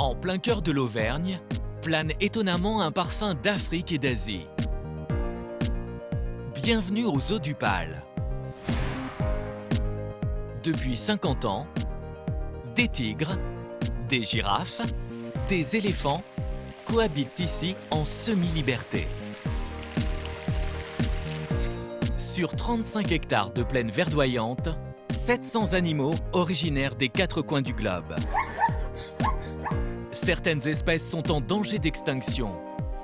En plein cœur de l'Auvergne, plane étonnamment un parfum d'Afrique et d'Asie. Bienvenue aux Eaux du Pal. Depuis 50 ans, des tigres, des girafes, des éléphants cohabitent ici en semi-liberté. Sur 35 hectares de plaine verdoyante, 700 animaux originaires des 4 coins du globe. Certaines espèces sont en danger d'extinction.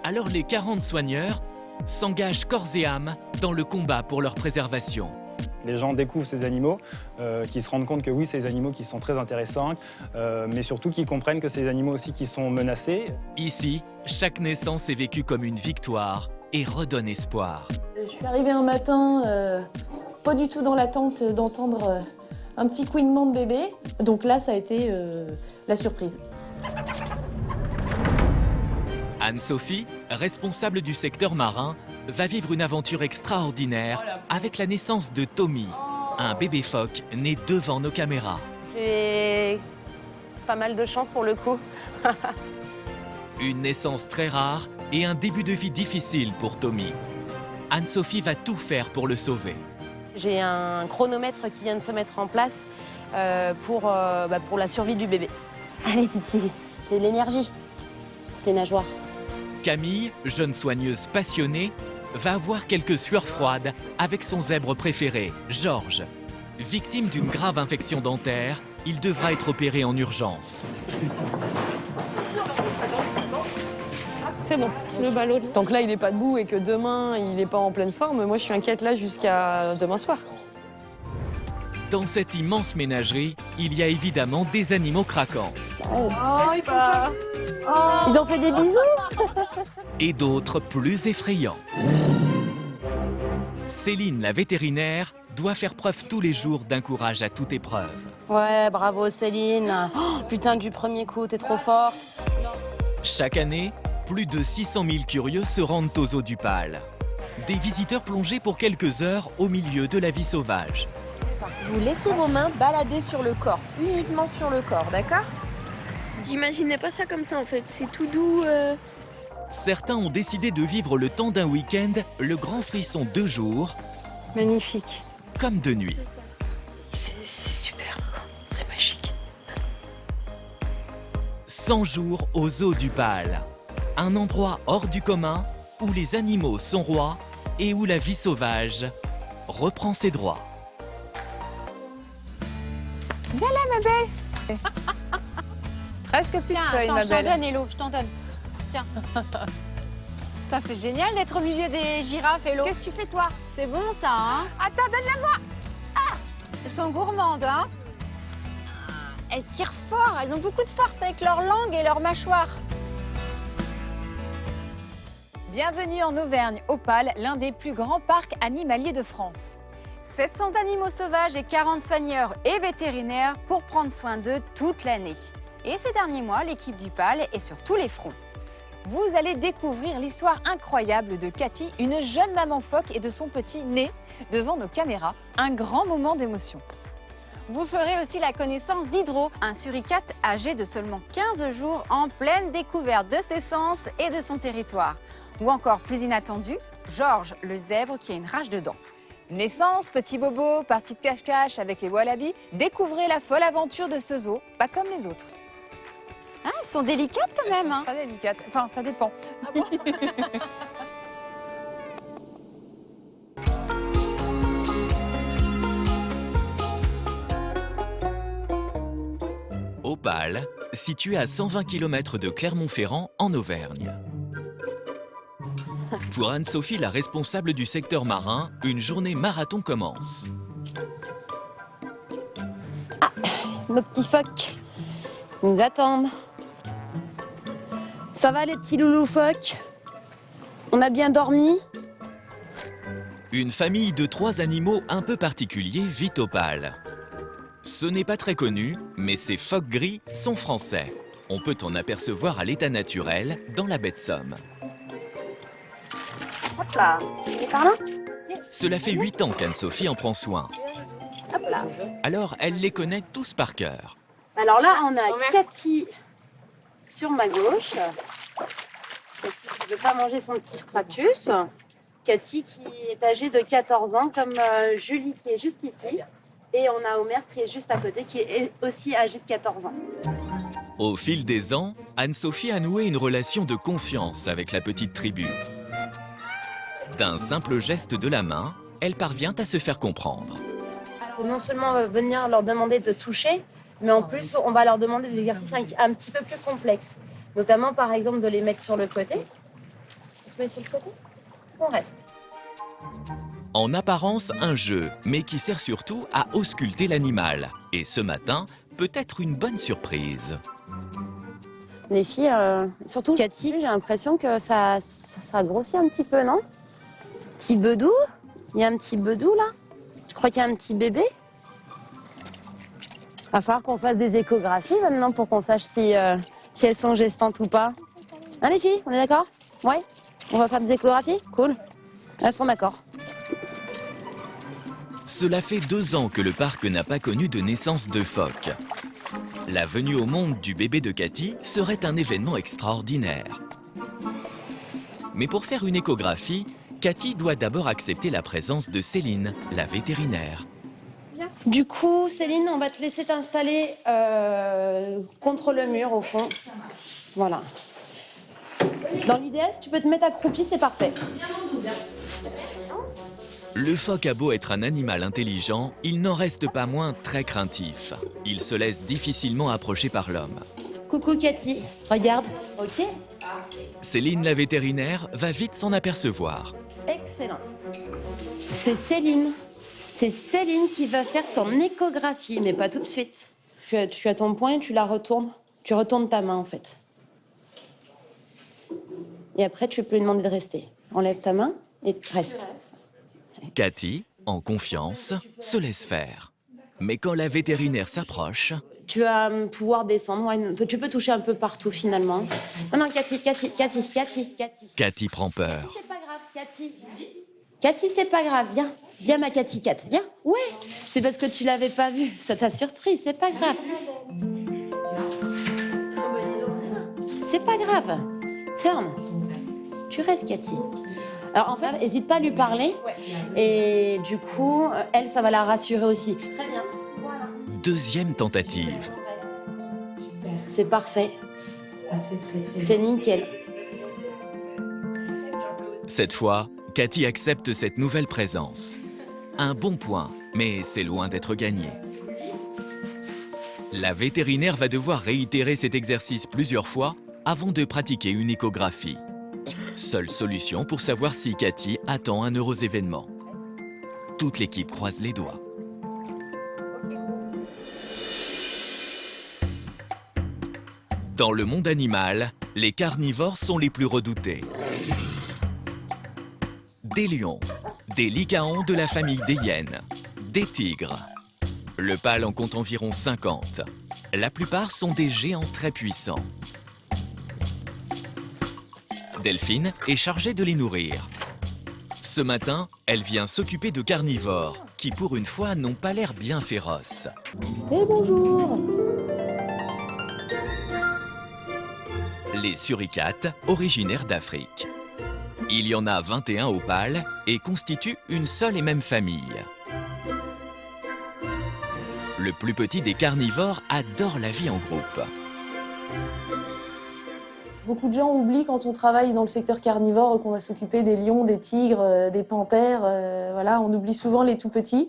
Alors les 40 soigneurs s'engagent corps et âme dans le combat pour leur préservation. Les gens découvrent ces animaux, qui se rendent compte que oui, c'est des animaux qui sont très intéressants, mais surtout qui comprennent que c'est des animaux aussi qui sont menacés. Ici, chaque naissance est vécue comme une victoire et redonne espoir. Je suis arrivée un matin, pas du tout dans l'attente d'entendre un petit couinement de bébé. Donc là, ça a été la surprise. Anne-Sophie, responsable du secteur marin, va vivre une aventure extraordinaire avec la naissance de Tommy, un bébé phoque né devant nos caméras. J'ai pas mal de chance pour le coup. Une naissance très rare et un début de vie difficile pour Tommy. Anne-Sophie va tout faire pour le sauver. J'ai un chronomètre qui vient de se mettre en place pour la survie du bébé. Allez Titi, c'est de l'énergie, tes nageoires. Camille, jeune soigneuse passionnée, va avoir quelques sueurs froides avec son zèbre préféré, Georges. Victime d'une grave infection dentaire, il devra être opéré en urgence. C'est bon, le ballot. Tant que là, il n'est pas debout et que demain, il n'est pas en pleine forme, moi, je suis inquiète là jusqu'à demain soir. Dans cette immense ménagerie, il y a évidemment des animaux craquants. Ils ont fait des bisous. Et d'autres plus effrayants. Céline, la vétérinaire, doit faire preuve tous les jours d'un courage à toute épreuve. Ouais, bravo Céline. Oh, putain, du premier coup, t'es trop fort. Chaque année, plus de 600 000 curieux se rendent aux Eaux du Pal. Des visiteurs plongés pour quelques heures au milieu de la vie sauvage. Vous laissez vos mains balader sur le corps, uniquement sur le corps, d'accord? J'imaginais pas ça comme ça en fait, c'est tout doux. Certains ont décidé de vivre le temps d'un week-end le grand frisson de jour Magnifique. comme de nuit. C'est super, c'est magique. 100 jours aux Eaux du Pal. Un endroit hors du commun où les animaux sont rois et où la vie sauvage reprend ses droits. Viens là, ma belle. Presque plus de Tiens, feuilles, attends, ma je t'en belle. donne, Hello, je t'en donne. Tiens. Putain, c'est génial d'être au milieu des girafes, Hello. Qu'est-ce que tu fais, toi? C'est bon, ça, hein? Attends, donne-la-moi. Ah! Elles sont gourmandes, hein? Elles tirent fort, elles ont beaucoup de force avec leur langue et leur mâchoire. Bienvenue en Auvergne, au Pal, l'un des plus grands parcs animaliers de France. 700 animaux sauvages et 40 soigneurs et vétérinaires pour prendre soin d'eux toute l'année. Et ces derniers mois, l'équipe du Pal est sur tous les fronts. Vous allez découvrir l'histoire incroyable de Cathy, une jeune maman phoque et de son petit né devant nos caméras. Un grand moment d'émotion. Vous ferez aussi la connaissance d'Hydro, un suricate âgé de seulement 15 jours en pleine découverte de ses sens et de son territoire. Ou encore plus inattendu, Georges, le zèbre qui a une rage de dents. Naissance, petit bobo, partie de cache-cache avec les wallabies, découvrez la folle aventure de ce zoo, pas comme les autres. Ah, elles sont délicates quand même, hein. Très délicate, enfin ça dépend. Au Pal, situé à 120 km de Clermont-Ferrand en Auvergne. Pour Anne-Sophie, la responsable du secteur marin, une journée marathon commence. Nos petits phoques, ils nous attendent. Ça va les petits loulous phoques? On a bien dormi? Une famille de 3 animaux un peu particuliers vit au Pal. Ce n'est pas très connu, mais ces phoques gris sont français. On peut en apercevoir à l'état naturel dans la baie de Somme. Hop là, il est par là? Cela fait 8 ans qu'Anne-Sophie en prend soin. Hop là. Alors, elle les connaît tous par cœur. Alors là, on a Cathy, sur ma gauche. Cathy qui ne veut pas manger son petit Spratus. Cathy qui est âgée de 14 ans, comme Julie qui est juste ici. Et on a Omer qui est juste à côté, qui est aussi âgé de 14 ans. Au fil des ans, Anne-Sophie a noué une relation de confiance avec la petite tribu. D'un simple geste de la main, elle parvient à se faire comprendre. Alors, non seulement on va venir leur demander de toucher, mais en plus on va leur demander des exercices un petit peu plus complexes. Notamment par exemple de les mettre sur le côté. On se met sur le côté, on reste. En apparence, un jeu, mais qui sert surtout à ausculter l'animal. Et ce matin, peut-être une bonne surprise. Les filles, surtout Cathy, j'ai l'impression que ça grossit un petit peu, non? Petit bedou? Il y a un petit bedou là? Je crois qu'il y a un petit bébé. Va falloir qu'on fasse des échographies maintenant pour qu'on sache si elles sont gestantes ou pas. Hein les filles, on est d'accord? Ouais? On va faire des échographies? Cool. Elles sont d'accord. Cela fait 2 ans que le parc n'a pas connu de naissance de phoque. La venue au monde du bébé de Cathy serait un événement extraordinaire. Mais pour faire une échographie, Cathy doit d'abord accepter la présence de Céline, la vétérinaire. Du coup, Céline, on va te laisser t'installer contre le mur au fond. Voilà. Dans l'idéal, si tu peux te mettre accroupi, c'est parfait. Le phoque a beau être un animal intelligent, il n'en reste pas moins très craintif. Il se laisse difficilement approcher par l'homme. Coucou Cathy, regarde. Ok. Céline, la vétérinaire, va vite s'en apercevoir. Excellent. C'est Céline. C'est Céline qui va faire ton échographie, mais pas tout de suite. Tu as ton poing et tu la retournes. Tu retournes ta main en fait. Et après, tu peux lui demander de rester. Enlève ta main et reste. Cathy, en confiance, se laisse faire. Mais quand la vétérinaire s'approche... Tu vas pouvoir descendre. Ouais, tu peux toucher un peu partout finalement. Non, Cathy. Cathy prend peur. C'est pas grave, Cathy. Cathy, c'est pas grave. Viens ma Cathy Cat. Viens. Ouais. C'est parce que tu l'avais pas vue. Ça t'a surpris. C'est pas grave. C'est pas grave. Turn. Tu restes, Cathy. Alors en fait, n'hésite pas à lui parler. Et du coup, elle, ça va la rassurer aussi. Très bien. Voilà. Deuxième tentative. C'est parfait. C'est nickel. Cette fois, Cathy accepte cette nouvelle présence. Un bon point, mais c'est loin d'être gagné. La vétérinaire va devoir réitérer cet exercice plusieurs fois avant de pratiquer une échographie. Seule solution pour savoir si Cathy attend un heureux événement. Toute l'équipe croise les doigts. Dans le monde animal, les carnivores sont les plus redoutés. Des lions, des lycaons de la famille des hyènes, des tigres. Le pâle en compte environ 50. La plupart sont des géants très puissants. Delphine est chargée de les nourrir. Ce matin, elle vient s'occuper de carnivores qui, pour une fois, n'ont pas l'air bien féroces. Et bonjour! Les suricates, originaires d'Afrique. Il y en a 21 au pâle et constituent une seule et même famille. Le plus petit des carnivores adore la vie en groupe. Beaucoup de gens oublient quand on travaille dans le secteur carnivore qu'on va s'occuper des lions, des tigres, des panthères. Voilà, on oublie souvent les tout petits.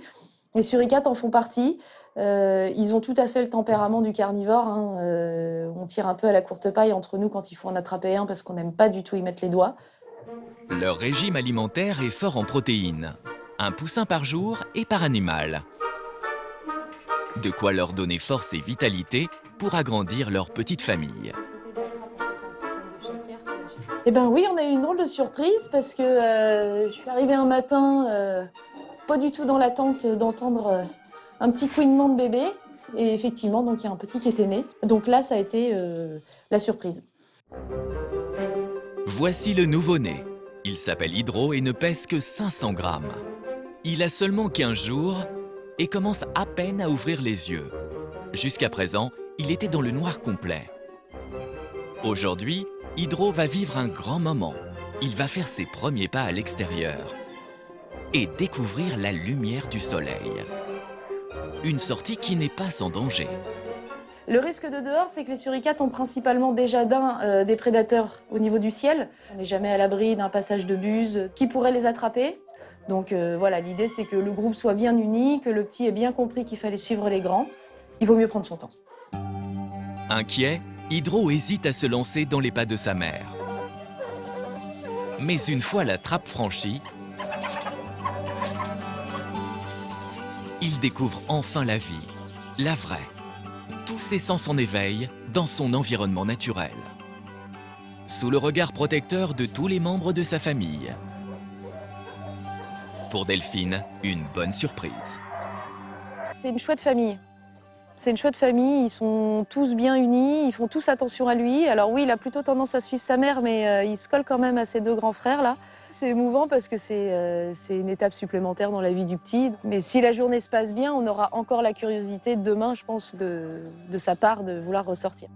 Les suricates en font partie. Ils ont tout à fait le tempérament du carnivore. On tire un peu à la courte paille entre nous quand il faut en attraper un parce qu'on n'aime pas du tout y mettre les doigts. Leur régime alimentaire est fort en protéines. Un poussin par jour et par animal. De quoi leur donner force et vitalité pour agrandir leur petite famille. Eh ben oui, on a eu une drôle de surprise parce que je suis arrivée un matin, pas du tout dans l'attente d'entendre un petit couinement de bébé. Et effectivement, donc il y a un petit qui était né. Donc là, ça a été la surprise. Voici le nouveau-né. Il s'appelle Hydro et ne pèse que 500 grammes. Il a seulement 15 jours et commence à peine à ouvrir les yeux. Jusqu'à présent, il était dans le noir complet. Aujourd'hui, Hydro va vivre un grand moment. Il va faire ses premiers pas à l'extérieur et découvrir la lumière du soleil. Une sortie qui n'est pas sans danger. Le risque de dehors, c'est que les suricates ont principalement déjà des prédateurs au niveau du ciel. On n'est jamais à l'abri d'un passage de buse qui pourrait les attraper. Donc voilà, l'idée c'est que le groupe soit bien uni, que le petit ait bien compris qu'il fallait suivre les grands. Il vaut mieux prendre son temps. Inquiet, Hydro hésite à se lancer dans les pas de sa mère. Mais une fois la trappe franchie, il découvre enfin la vie, la vraie. Tous ses sens en éveil dans son environnement naturel. Sous le regard protecteur de tous les membres de sa famille. Pour Delphine, une bonne surprise. C'est une chouette famille. C'est une chouette famille, ils sont tous bien unis, ils font tous attention à lui. Alors oui, il a plutôt tendance à suivre sa mère, mais il se colle quand même à ses deux grands frères là. C'est émouvant parce que c'est une étape supplémentaire dans la vie du petit. Mais si la journée se passe bien, on aura encore la curiosité demain, je pense, de sa part de vouloir ressortir.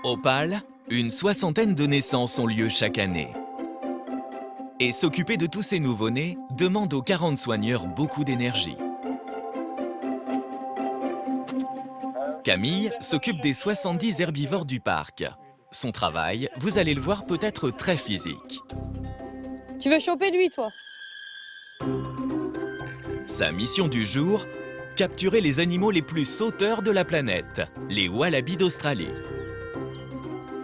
Opale, une 60aine de naissances ont lieu chaque année. Et s'occuper de tous ces nouveau-nés demande aux 40 soigneurs beaucoup d'énergie. Camille s'occupe des 70 herbivores du parc. Son travail, vous allez le voir, peut être très physique. Tu veux choper lui, toi? Sa mission du jour, capturer les animaux les plus sauteurs de la planète, les wallabies d'Australie.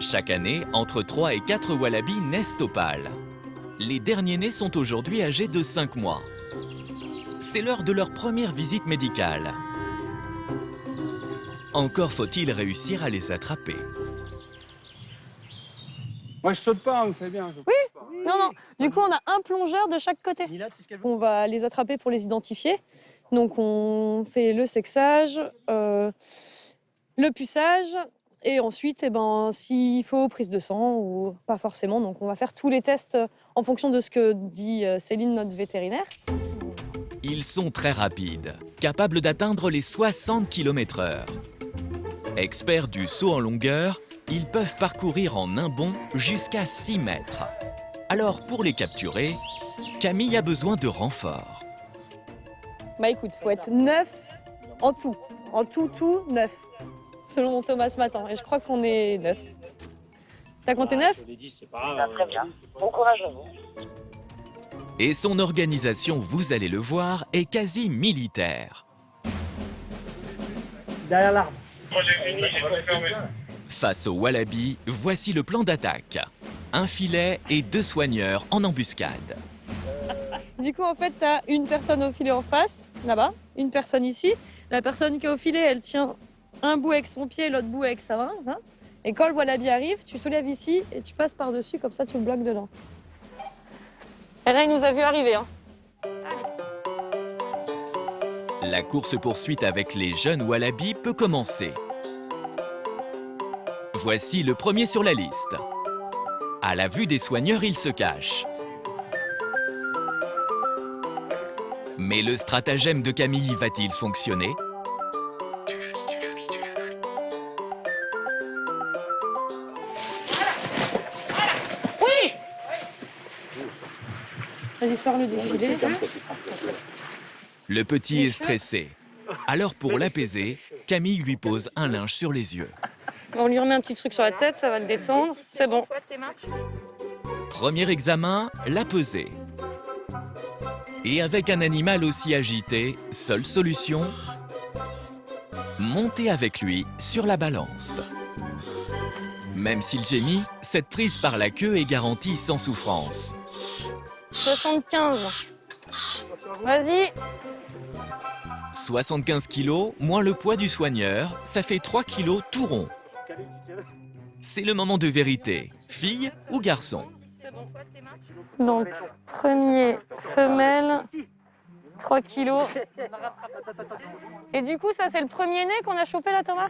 Chaque année, entre 3 et 4 wallabies naissent au Opale. Les derniers nés sont aujourd'hui âgés de 5 mois. C'est l'heure de leur première visite médicale. Encore faut-il réussir à les attraper. Moi, je saute pas, vous savez bien. Oui. Non, non. Du coup, on a un plongeur de chaque côté. On va les attraper pour les identifier. Donc, on fait le sexage, le puçage, et ensuite, s'il faut, prise de sang ou pas forcément. Donc, on va faire tous les tests en fonction de ce que dit Céline, notre vétérinaire. Ils sont très rapides, capables d'atteindre les 60 km/h. Experts du saut en longueur, ils peuvent parcourir en un bond jusqu'à 6 mètres. Alors, pour les capturer, Camille a besoin de renforts. Bah écoute, faut être 9 en tout. En tout, 9. Selon mon Thomas ce matin. Et je crois qu'on est 9. T'as compté 9 ? Très bien. Bon courage à vous. Et son organisation, vous allez le voir, est quasi militaire. Derrière l'arbre. Face au wallaby, voici le plan d'attaque. Un filet et 2 soigneurs en embuscade. Du coup, en fait, t'as une personne au filet en face, là-bas, une personne ici. La personne qui est au filet, elle tient un bout avec son pied, l'autre bout avec sa main. Hein. Et quand le wallaby arrive, tu soulèves ici et tu passes par-dessus, comme ça tu le bloques dedans. Et là, il nous a vu arriver. Hein. La course-poursuite avec les jeunes wallabies peut commencer. Voici le premier sur la liste. À la vue des soigneurs, il se cache. Mais le stratagème de Camille va-t-il fonctionner ? Vas-y, sors-le du filet. Le petit est stressé. Alors pour l'apaiser, Camille lui pose un linge sur les yeux. On lui remet un petit truc sur la tête, ça va le détendre. C'est bon. Premier examen, la pesée. Et avec un animal aussi agité, seule solution, monter avec lui sur la balance. Même s'il gémit, cette prise par la queue est garantie sans souffrance. 75. Vas-y. 75 kilos, moins le poids du soigneur, ça fait 3 kilos tout rond. C'est le moment de vérité. Fille ou garçon? Donc, premier, femelle, 3 kilos. Et du coup, ça, c'est le premier né qu'on a chopé là, Thomas?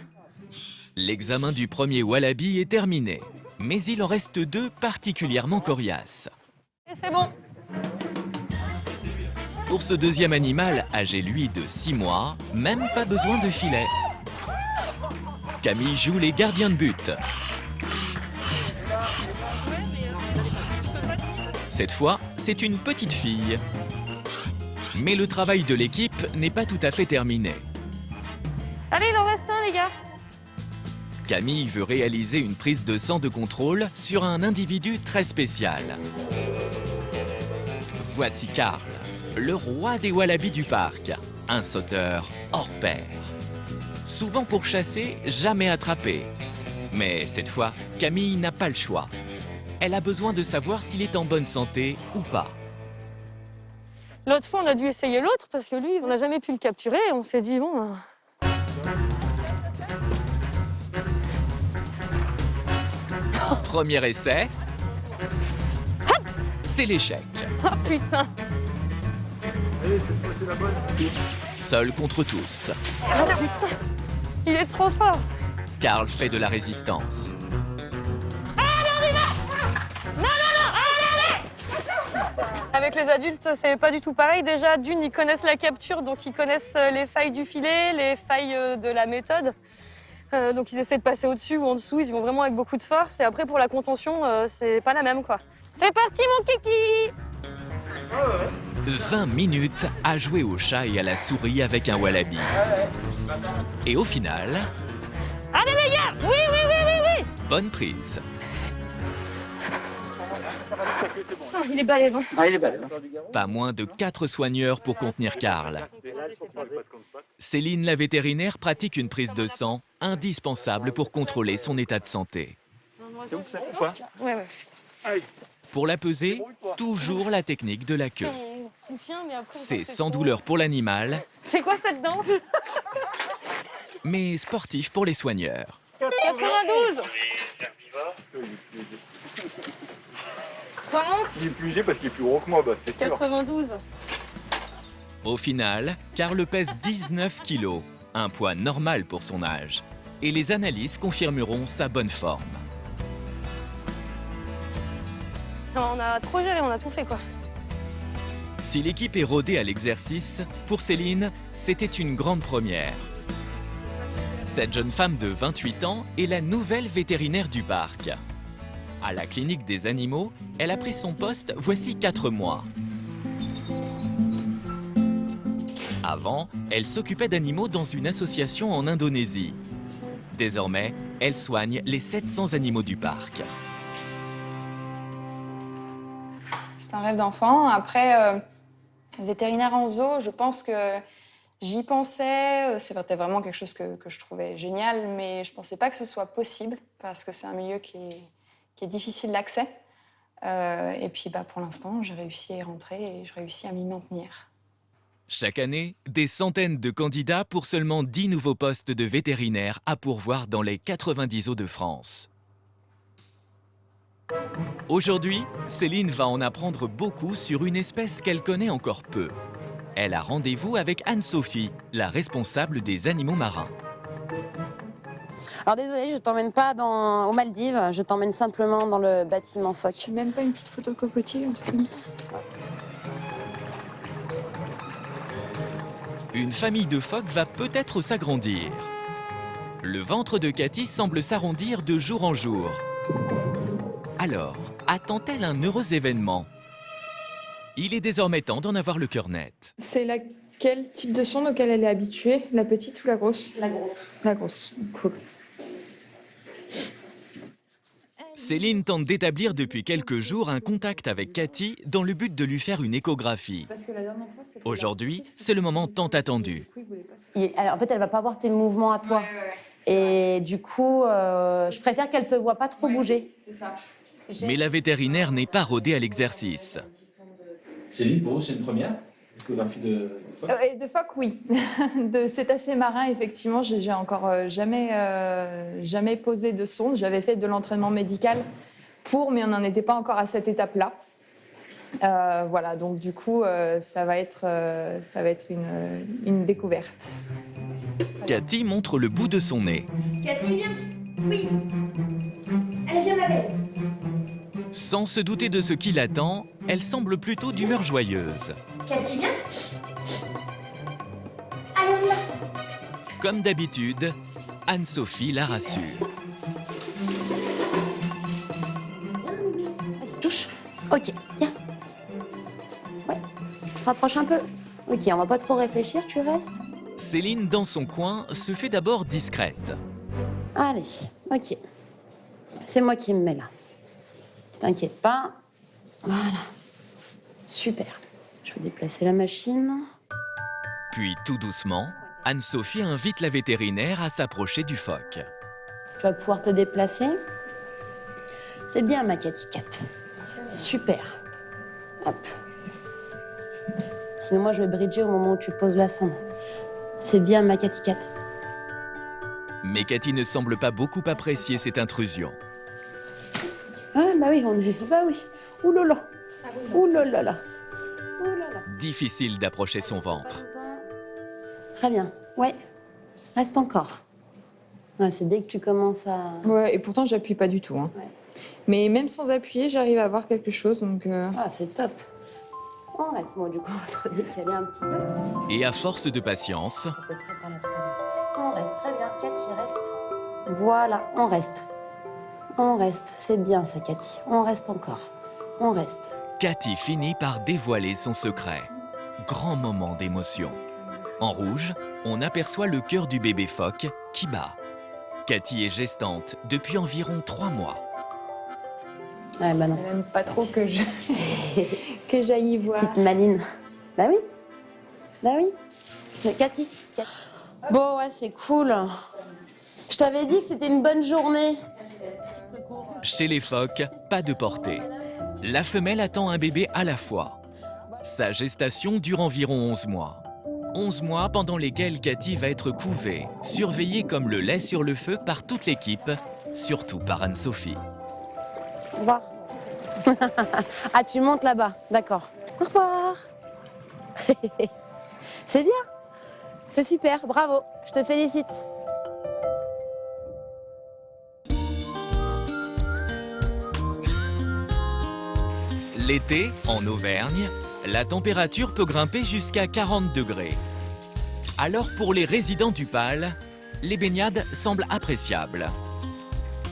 L'examen du premier wallaby est terminé. Mais il en reste 2 particulièrement coriaces. Et c'est bon. Pour ce deuxième animal, âgé lui de 6 mois, même pas besoin de filet. Camille joue les gardiens de but. Cette fois, c'est une petite fille. Mais le travail de l'équipe n'est pas tout à fait terminé. Allez, il en reste un, les gars. Camille veut réaliser une prise de sang de contrôle sur un individu très spécial. Voici Karl, le roi des wallabies du parc, un sauteur hors pair. Souvent pourchassé, jamais attrapé. Mais cette fois, Camille n'a pas le choix. Elle a besoin de savoir s'il est en bonne santé ou pas. L'autre fois, on a dû essayer l'autre parce que lui, on n'a jamais pu le capturer. On s'est dit, bon... Premier essai. C'est l'échec. Oh putain! Seul contre tous. Oh putain! Il est trop fort! Karl fait de la résistance. Avec les adultes, c'est pas du tout pareil. Déjà, d'une, ils connaissent la capture, donc ils connaissent les failles du filet, les failles de la méthode. Donc ils essaient de passer au-dessus ou en dessous, ils y vont vraiment avec beaucoup de force. Et après, pour la contention, c'est pas la même, quoi. C'est parti, mon kiki! 20 minutes à jouer au chat et à la souris avec un wallaby. Et au final... Allez, les gars! Oui, oui, oui, oui, oui! Bonne prise. Oh, il est balèze, hein. Ah, il est balèze. Pas moins de 4 soigneurs pour contenir Karl. Céline, la vétérinaire, pratique une prise de sang indispensable pour contrôler son état de santé. Ouais, ouais. Pour la peser, toujours la technique de la queue. C'est sans douleur pour l'animal, C'est quoi cette danse? mais sportif pour les soigneurs. 92! Quoi monte? Il est plus léger parce qu'il est plus gros que moi, bah, c'est sûr. 92. Au final, Karl pèse 19 kilos, un poids normal pour son âge. Et les analyses confirmeront sa bonne forme. On a trop géré, on a tout fait, quoi. Si l'équipe est rodée à l'exercice, pour Céline, c'était une grande première. Cette jeune femme de 28 ans est la nouvelle vétérinaire du parc. À la clinique des animaux, elle a pris son poste voici 4 mois. Avant, elle s'occupait d'animaux dans une association en Indonésie. Désormais, elle soigne les 700 animaux du parc. C'est un rêve d'enfant. Après, vétérinaire en zoo, je pense que j'y pensais. C'était vraiment quelque chose que je trouvais génial, mais je ne pensais pas que ce soit possible parce que c'est un milieu qui est difficile d'accès. Et puis, pour l'instant, j'ai réussi à y rentrer et je réussis à m'y maintenir. Chaque année, des centaines de candidats pour seulement 10 nouveaux postes de vétérinaires à pourvoir dans les 90 zoos de France. Aujourd'hui, Céline va en apprendre beaucoup sur une espèce qu'elle connaît encore peu. Elle a rendez-vous avec Anne-Sophie, la responsable des animaux marins. Alors désolée, je t'emmène pas aux Maldives, je t'emmène simplement dans le bâtiment phoque. Même pas une petite photo de cocotier, un truc comme ça. Une famille de phoques va peut-être s'agrandir. Le ventre de Cathy semble s'arrondir de jour en jour. Alors, attend-elle un heureux événement? Il est désormais temps d'en avoir le cœur net. C'est quel type de sonde auquel elle est habituée? La petite ou la grosse? La grosse. La grosse, cool. Céline tente d'établir depuis quelques jours un contact avec Cathy dans le but de lui faire une échographie. Aujourd'hui, c'est le moment tant attendu. Alors, en fait, elle va pas voir tes mouvements à toi. Et du coup, je préfère qu'elle te voit pas trop bouger. C'est ça. Mais la vétérinaire n'est pas rodée à l'exercice. Céline, pour vous, c'est une première échographie de phoque? De phoque, oui. De cétacés marins, effectivement, j'ai encore jamais posé de sonde. J'avais fait de l'entraînement médical mais on n'en était pas encore à cette étape-là. Voilà, donc du coup, ça va être une découverte. Cathy montre le bout de son nez. Cathy, viens. Oui. Allez, viens, ma belle. Sans se douter de ce qui l'attend, elle semble plutôt d'humeur joyeuse. Cathy, viens. Allez, on y va. Comme d'habitude, Anne-Sophie la rassure. Vas-y, touche. Ok, viens. Ouais, tu te rapproches un peu. Ok, on va pas trop réfléchir, tu restes. Céline, dans son coin, se fait d'abord discrète. Allez, ok. C'est moi qui me mets là. Tu t'inquiètes pas. Voilà. Super. Je vais déplacer la machine. Puis, tout doucement, Anne-Sophie invite la vétérinaire à s'approcher du phoque. Tu vas pouvoir te déplacer. C'est bien, ma Cathy Cat. Super. Hop. Sinon, moi, je vais bridger au moment où tu poses la sonde. C'est bien, ma Cathy Cat. Mais Cathy ne semble pas beaucoup apprécier cette intrusion. Ah, bah oui, on est. Bah oui. Ouh là là. Ouh là là là. Ouh là là. Difficile d'approcher son ventre. Très bien. Ouais. Reste encore. Ouais, c'est dès que tu commences à. Ouais, et pourtant, j'appuie pas du tout. Hein. Ouais. Mais même sans appuyer, j'arrive à voir quelque chose, donc... Ah, c'est top. On reste, moi, du coup, on va se redécaler un petit peu. Et à force de patience, À peu près par là tout à l'heure. On reste, très bien. Cathy, reste. Voilà, on reste. On reste. C'est bien, ça, Cathy. On reste encore. On reste. Cathy finit par dévoiler son secret. Grand moment d'émotion. En rouge, on aperçoit le cœur du bébé phoque qui bat. Cathy est gestante depuis environ 3 mois. Ouais, bah non. Elle aime pas trop que je... que j'aille y voir. Petite maline. Bah oui. Bah oui. Mais Cathy. Bon, ouais, c'est cool. Je t'avais dit que c'était une bonne journée. Chez les phoques, pas de portée. La femelle attend un bébé à la fois. Sa gestation dure environ 11 mois. 11 mois pendant lesquels Cathy va être couvée, surveillée comme le lait sur le feu par toute l'équipe, surtout par Anne-Sophie. Au revoir. Ah, tu montes là-bas. D'accord. Au revoir. C'est bien. C'est super. Bravo. Je te félicite. L'été, en Auvergne, la température peut grimper jusqu'à 40 degrés. Alors pour les résidents du Pal, les baignades semblent appréciables.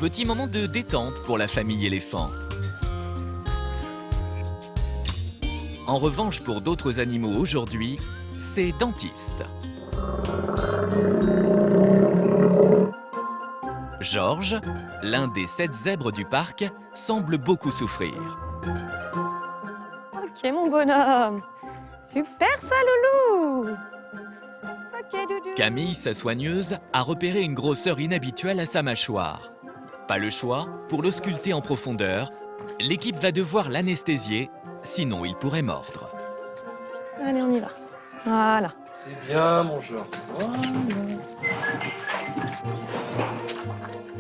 Petit moment de détente pour la famille éléphant. En revanche, pour d'autres animaux aujourd'hui, c'est dentiste. Georges, l'un des 7 zèbres du parc, semble beaucoup souffrir. Ok, mon bonhomme. Super, ça, loulou. Ok, doudou. Camille, sa soigneuse, a repéré une grosseur inhabituelle à sa mâchoire. Pas le choix, pour l'ausculter en profondeur, l'équipe va devoir l'anesthésier, sinon il pourrait mordre. Allez, on y va. Voilà. C'est bien, mon Georges.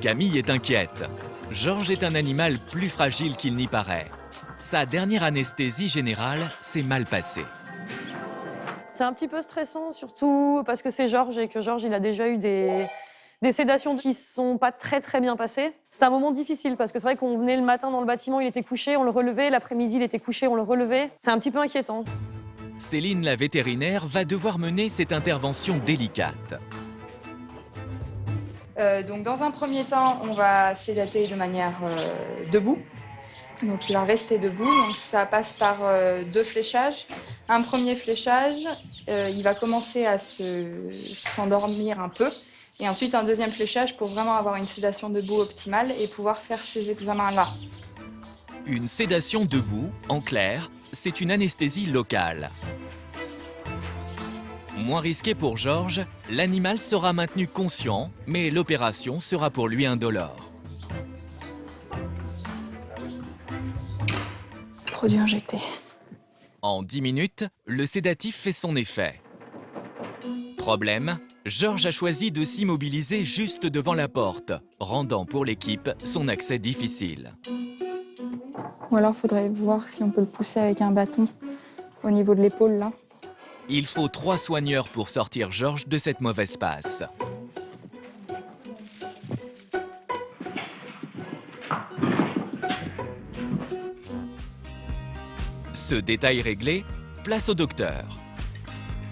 Camille est inquiète. Georges est un animal plus fragile qu'il n'y paraît. Sa dernière anesthésie générale s'est mal passée. C'est un petit peu stressant, surtout parce que c'est Georges et que Georges, il a déjà eu des sédations qui ne sont pas très bien passées. C'est un moment difficile parce que c'est vrai qu'on venait le matin dans le bâtiment, il était couché, on le relevait. L'après-midi, il était couché, on le relevait. C'est un petit peu inquiétant. Céline, la vétérinaire, va devoir mener cette intervention délicate. Donc, dans un premier temps, on va sédater de manière debout. Donc, il va rester debout. Donc, ça passe par 2 fléchages. Un premier fléchage, il va commencer à s'endormir un peu. Et ensuite, un deuxième fléchage pour vraiment avoir une sédation debout optimale et pouvoir faire ces examens-là. Une sédation debout, en clair, c'est une anesthésie locale. Moins risqué pour Georges, l'animal sera maintenu conscient, mais l'opération sera pour lui indolore. Produit injecté. En 10 minutes, le sédatif fait son effet. Problème, Georges a choisi de s'immobiliser juste devant la porte, rendant pour l'équipe son accès difficile. Ou alors, il faudrait voir si on peut le pousser avec un bâton au niveau de l'épaule, là. Il faut 3 soigneurs pour sortir Georges de cette mauvaise passe. Ce détail réglé, place au docteur.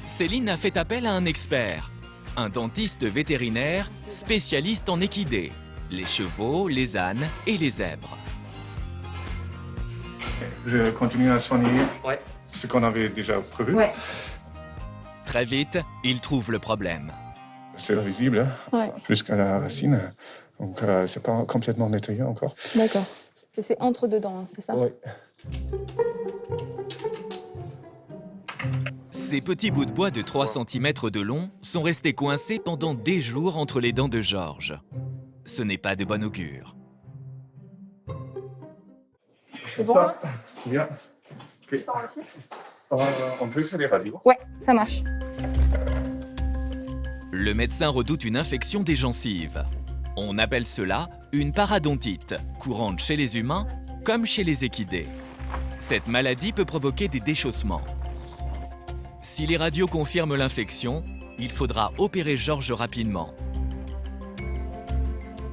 Céline a fait appel à un expert, un dentiste vétérinaire spécialiste en équidés, les chevaux, les ânes et les zèbres. Je continue à soigner ce qu'on avait déjà prévu. Très vite, il trouve le problème. C'est visible jusqu'à la racine, donc c'est pas complètement nettoyé encore. D'accord. Et c'est entre deux dents, c'est ça? Oui. Ces petits bouts de bois de 3 cm de long sont restés coincés pendant des jours entre les dents de Georges. Ce n'est pas de bon augure. C'est bon? Bien. Okay. On peut faire des radios? Ouais, ça marche. Le médecin redoute une infection des gencives. On appelle cela une parodontite, courante chez les humains comme chez les équidés. Cette maladie peut provoquer des déchaussements. Si les radios confirment l'infection, il faudra opérer Georges rapidement.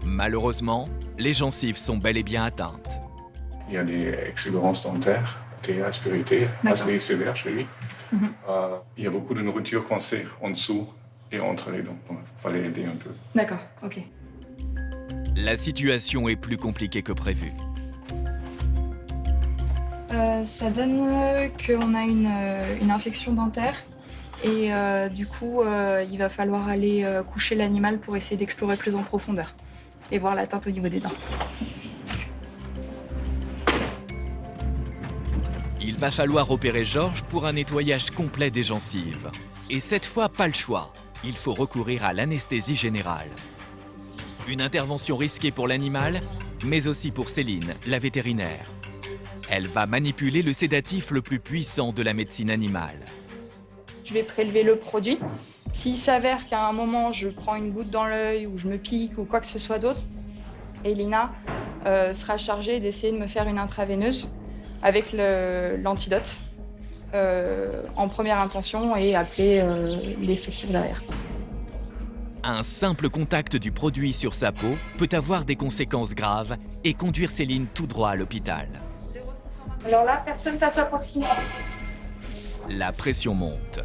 Malheureusement, les gencives sont bel et bien atteintes. Il y a des exubérances dentaires, des aspérités assez sévères chez lui. Il y a beaucoup de nourriture coincée en dessous et entre les dents. Donc, il fallait aider un peu. D'accord, ok. La situation est plus compliquée que prévu. Ça donne qu'on a une infection dentaire et du coup, il va falloir aller coucher l'animal pour essayer d'explorer plus en profondeur et voir l'atteinte au niveau des dents. Il va falloir opérer Georges pour un nettoyage complet des gencives. Et cette fois, pas le choix. Il faut recourir à l'anesthésie générale. Une intervention risquée pour l'animal, mais aussi pour Céline, la vétérinaire. Elle va manipuler le sédatif le plus puissant de la médecine animale. Je vais prélever le produit. S'il s'avère qu'à un moment, je prends une goutte dans l'œil ou je me pique ou quoi que ce soit d'autre, Elina sera chargée d'essayer de me faire une intraveineuse avec l'antidote en première intention et appeler les secours derrière. Un simple contact du produit sur sa peau peut avoir des conséquences graves et conduire Céline tout droit à l'hôpital. Alors là, personne passe à proximité. La pression monte.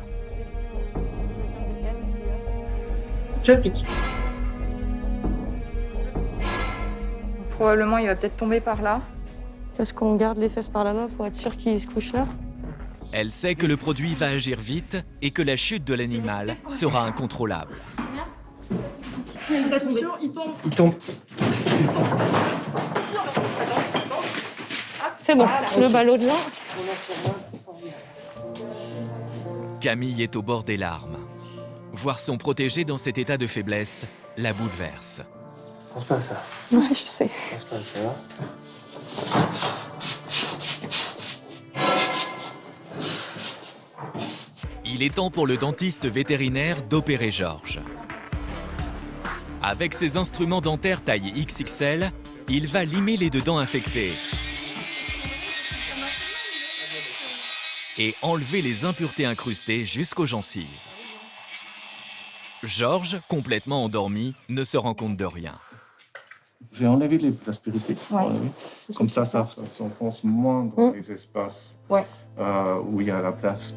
Je pique. Probablement, il va peut-être tomber par là. Est-ce qu'on garde les fesses par là-bas pour être sûr qu'il se couche là? Elle sait que le produit va agir vite et que la chute de l'animal sera incontrôlable. Il tombe. C'est bon, le ballot de là. Camille est au bord des larmes. Voir son protégé dans cet état de faiblesse la bouleverse. Pense pas à ça. Ouais, je sais. Pense pas à ça. Il est temps pour le dentiste vétérinaire d'opérer Georges. Avec ses instruments dentaires taille XXL, il va limer les deux dents infectées et enlever les impuretés incrustées jusqu'aux gencives. Georges, complètement endormi, ne se rend compte de rien. J'ai enlevé les aspérités. Comme ça s'enfonce moins dans les espaces où il y a la place.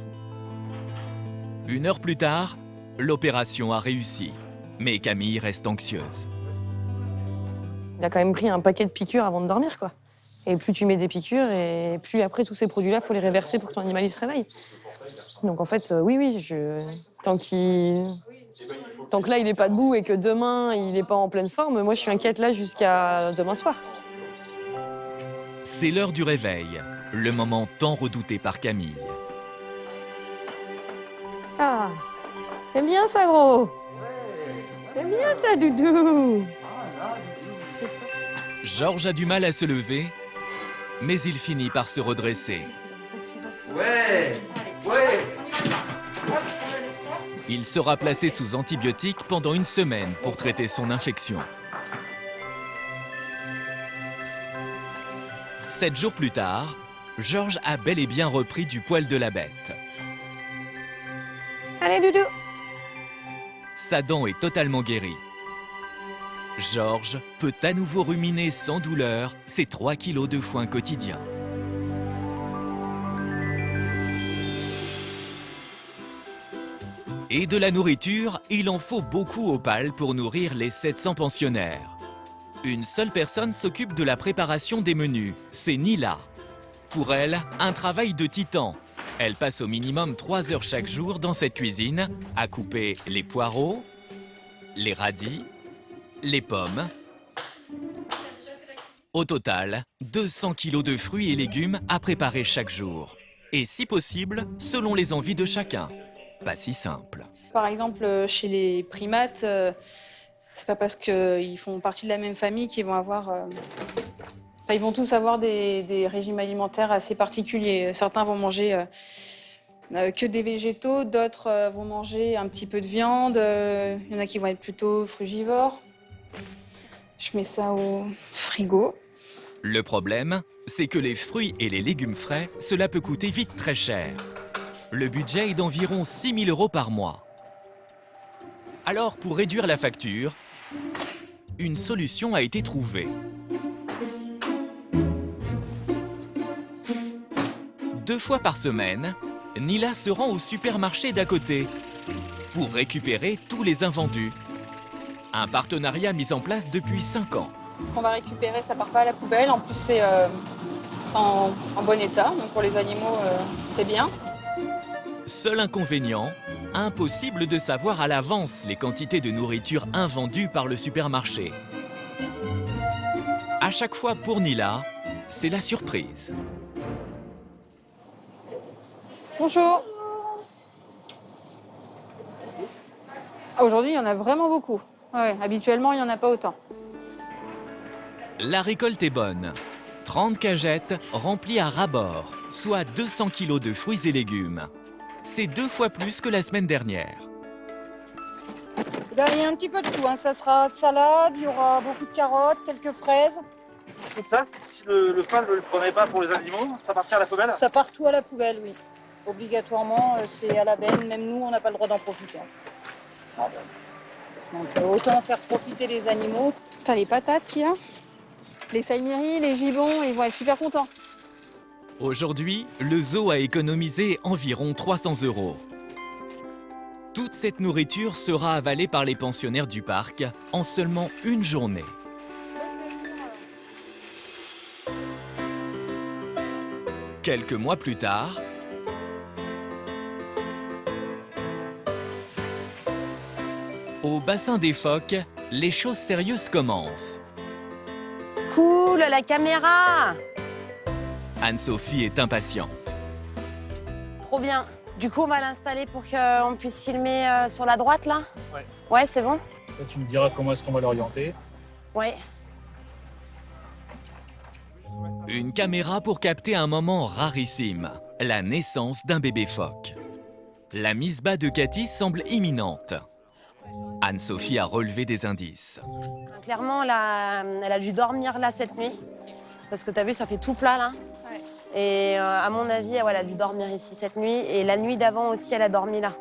1 heure plus tard, l'opération a réussi. Mais Camille reste anxieuse. Il a quand même pris un paquet de piqûres avant de dormir, quoi. Et plus tu mets des piqûres, et plus après, tous ces produits-là, il faut les réverser pour que ton animal il se réveille. Donc en fait, oui, tant que là, il n'est pas debout et que demain, il n'est pas en pleine forme, moi, je suis inquiète là jusqu'à demain soir. C'est l'heure du réveil, le moment tant redouté par Camille. Ah, c'est bien ça, gros. C'est bien ça, doudou. Georges a du mal à se lever, mais il finit par se redresser. Ouais. Il sera placé sous antibiotiques pendant 1 semaine pour traiter son infection. 7 jours plus tard, Georges a bel et bien repris du poil de la bête. Allez, doudou. Sa dent est totalement guérie. Georges peut à nouveau ruminer sans douleur ses 3 kilos de foin quotidien. Et de la nourriture, il en faut beaucoup au PAL pour nourrir les 700 pensionnaires. Une seule personne s'occupe de la préparation des menus, c'est Nila. Pour elle, un travail de titan. Elle passe au minimum 3 heures chaque jour dans cette cuisine à couper les poireaux, les radis, les pommes. Au total, 200 kilos de fruits et légumes à préparer chaque jour. Et si possible, selon les envies de chacun. Pas si simple. Par exemple, chez les primates, c'est pas parce qu'ils font partie de la même famille qu'ils vont avoir... Enfin, ils vont tous avoir des régimes alimentaires assez particuliers. Certains vont manger que des végétaux, d'autres vont manger un petit peu de viande. Il y en a qui vont être plutôt frugivores. Je mets ça au frigo. Le problème, c'est que les fruits et les légumes frais, cela peut coûter vite très cher. Le budget est d'environ 6 000 € par mois. Alors, pour réduire la facture, une solution a été trouvée. 2 fois par semaine, Nila se rend au supermarché d'à côté pour récupérer tous les invendus. Un partenariat mis en place depuis 5 ans. Ce qu'on va récupérer, ça part pas à la poubelle. En plus, c'est en bon état. Donc pour les animaux, c'est bien. Seul inconvénient, impossible de savoir à l'avance les quantités de nourriture invendues par le supermarché. À chaque fois pour Nila, c'est la surprise. Bonjour. Aujourd'hui, il y en a vraiment beaucoup. Ouais, habituellement, il n'y en a pas autant. La récolte est bonne. 30 cagettes remplies à ras-bord, soit 200 kilos de fruits et légumes. C'est 2 fois plus que la semaine dernière. Ben, il y a un petit peu de tout, hein. Ça sera salade, il y aura beaucoup de carottes, quelques fraises. Et ça, si le PAL ne le prenait pas pour les animaux, ça partira à la poubelle? Ça part tout à la poubelle, oui. Obligatoirement, c'est à la benne. Même nous, on n'a pas le droit d'en profiter. Donc autant faire profiter les animaux. T'as les patates qu'il y a. Les saïmiris, les gibbons, ils vont être super contents. Aujourd'hui, le zoo a économisé environ 300 €. Toute cette nourriture sera avalée par les pensionnaires du parc en seulement une journée. Quelques mois plus tard, au bassin des phoques, les choses sérieuses commencent. Cool, la caméra! Anne-Sophie est impatiente. Trop bien. Du coup, on va l'installer pour qu'on puisse filmer sur la droite, là? Ouais. Ouais, c'est bon? Là, tu me diras comment est-ce qu'on va l'orienter. Ouais. Une caméra pour capter un moment rarissime, la naissance d'un bébé phoque. La mise bas de Cathy semble imminente. Anne-Sophie a relevé des indices. Clairement, elle a dû dormir là cette nuit. Parce que tu as vu, ça fait tout plat là. Ouais. Et à mon avis, elle a dû dormir ici cette nuit. Et la nuit d'avant aussi, elle a dormi là.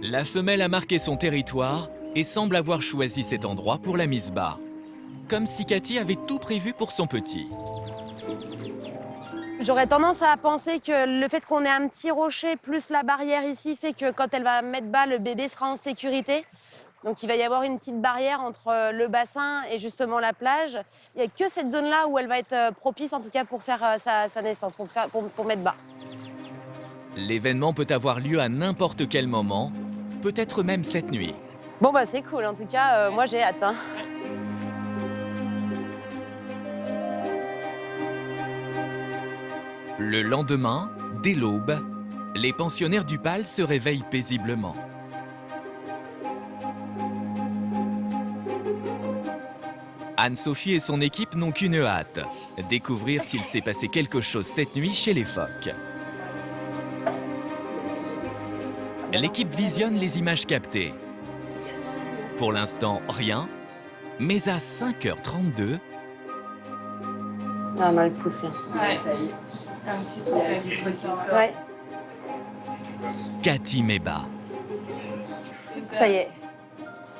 La femelle a marqué son territoire et semble avoir choisi cet endroit pour la mise bas. Comme si Cathy avait tout prévu pour son petit. J'aurais tendance à penser que le fait qu'on ait un petit rocher plus la barrière ici fait que quand elle va mettre bas, le bébé sera en sécurité. Donc il va y avoir une petite barrière entre le bassin et justement la plage. Il n'y a que cette zone-là où elle va être propice en tout cas pour faire sa naissance, pour mettre bas. L'événement peut avoir lieu à n'importe quel moment, peut-être même cette nuit. Bon bah c'est cool, en tout cas moi j'ai hâte. Hein. Le lendemain, dès l'aube, les pensionnaires du PAL se réveillent paisiblement. Anne-Sophie et son équipe n'ont qu'une hâte, découvrir s'il s'est passé quelque chose cette nuit chez les phoques. L'équipe visionne les images captées. Pour l'instant, rien, mais à 5h32... Ah non, elle pousse là. Ouais, ça y est. Un petit truc. Ouais. Cathy met bas. Ça y est.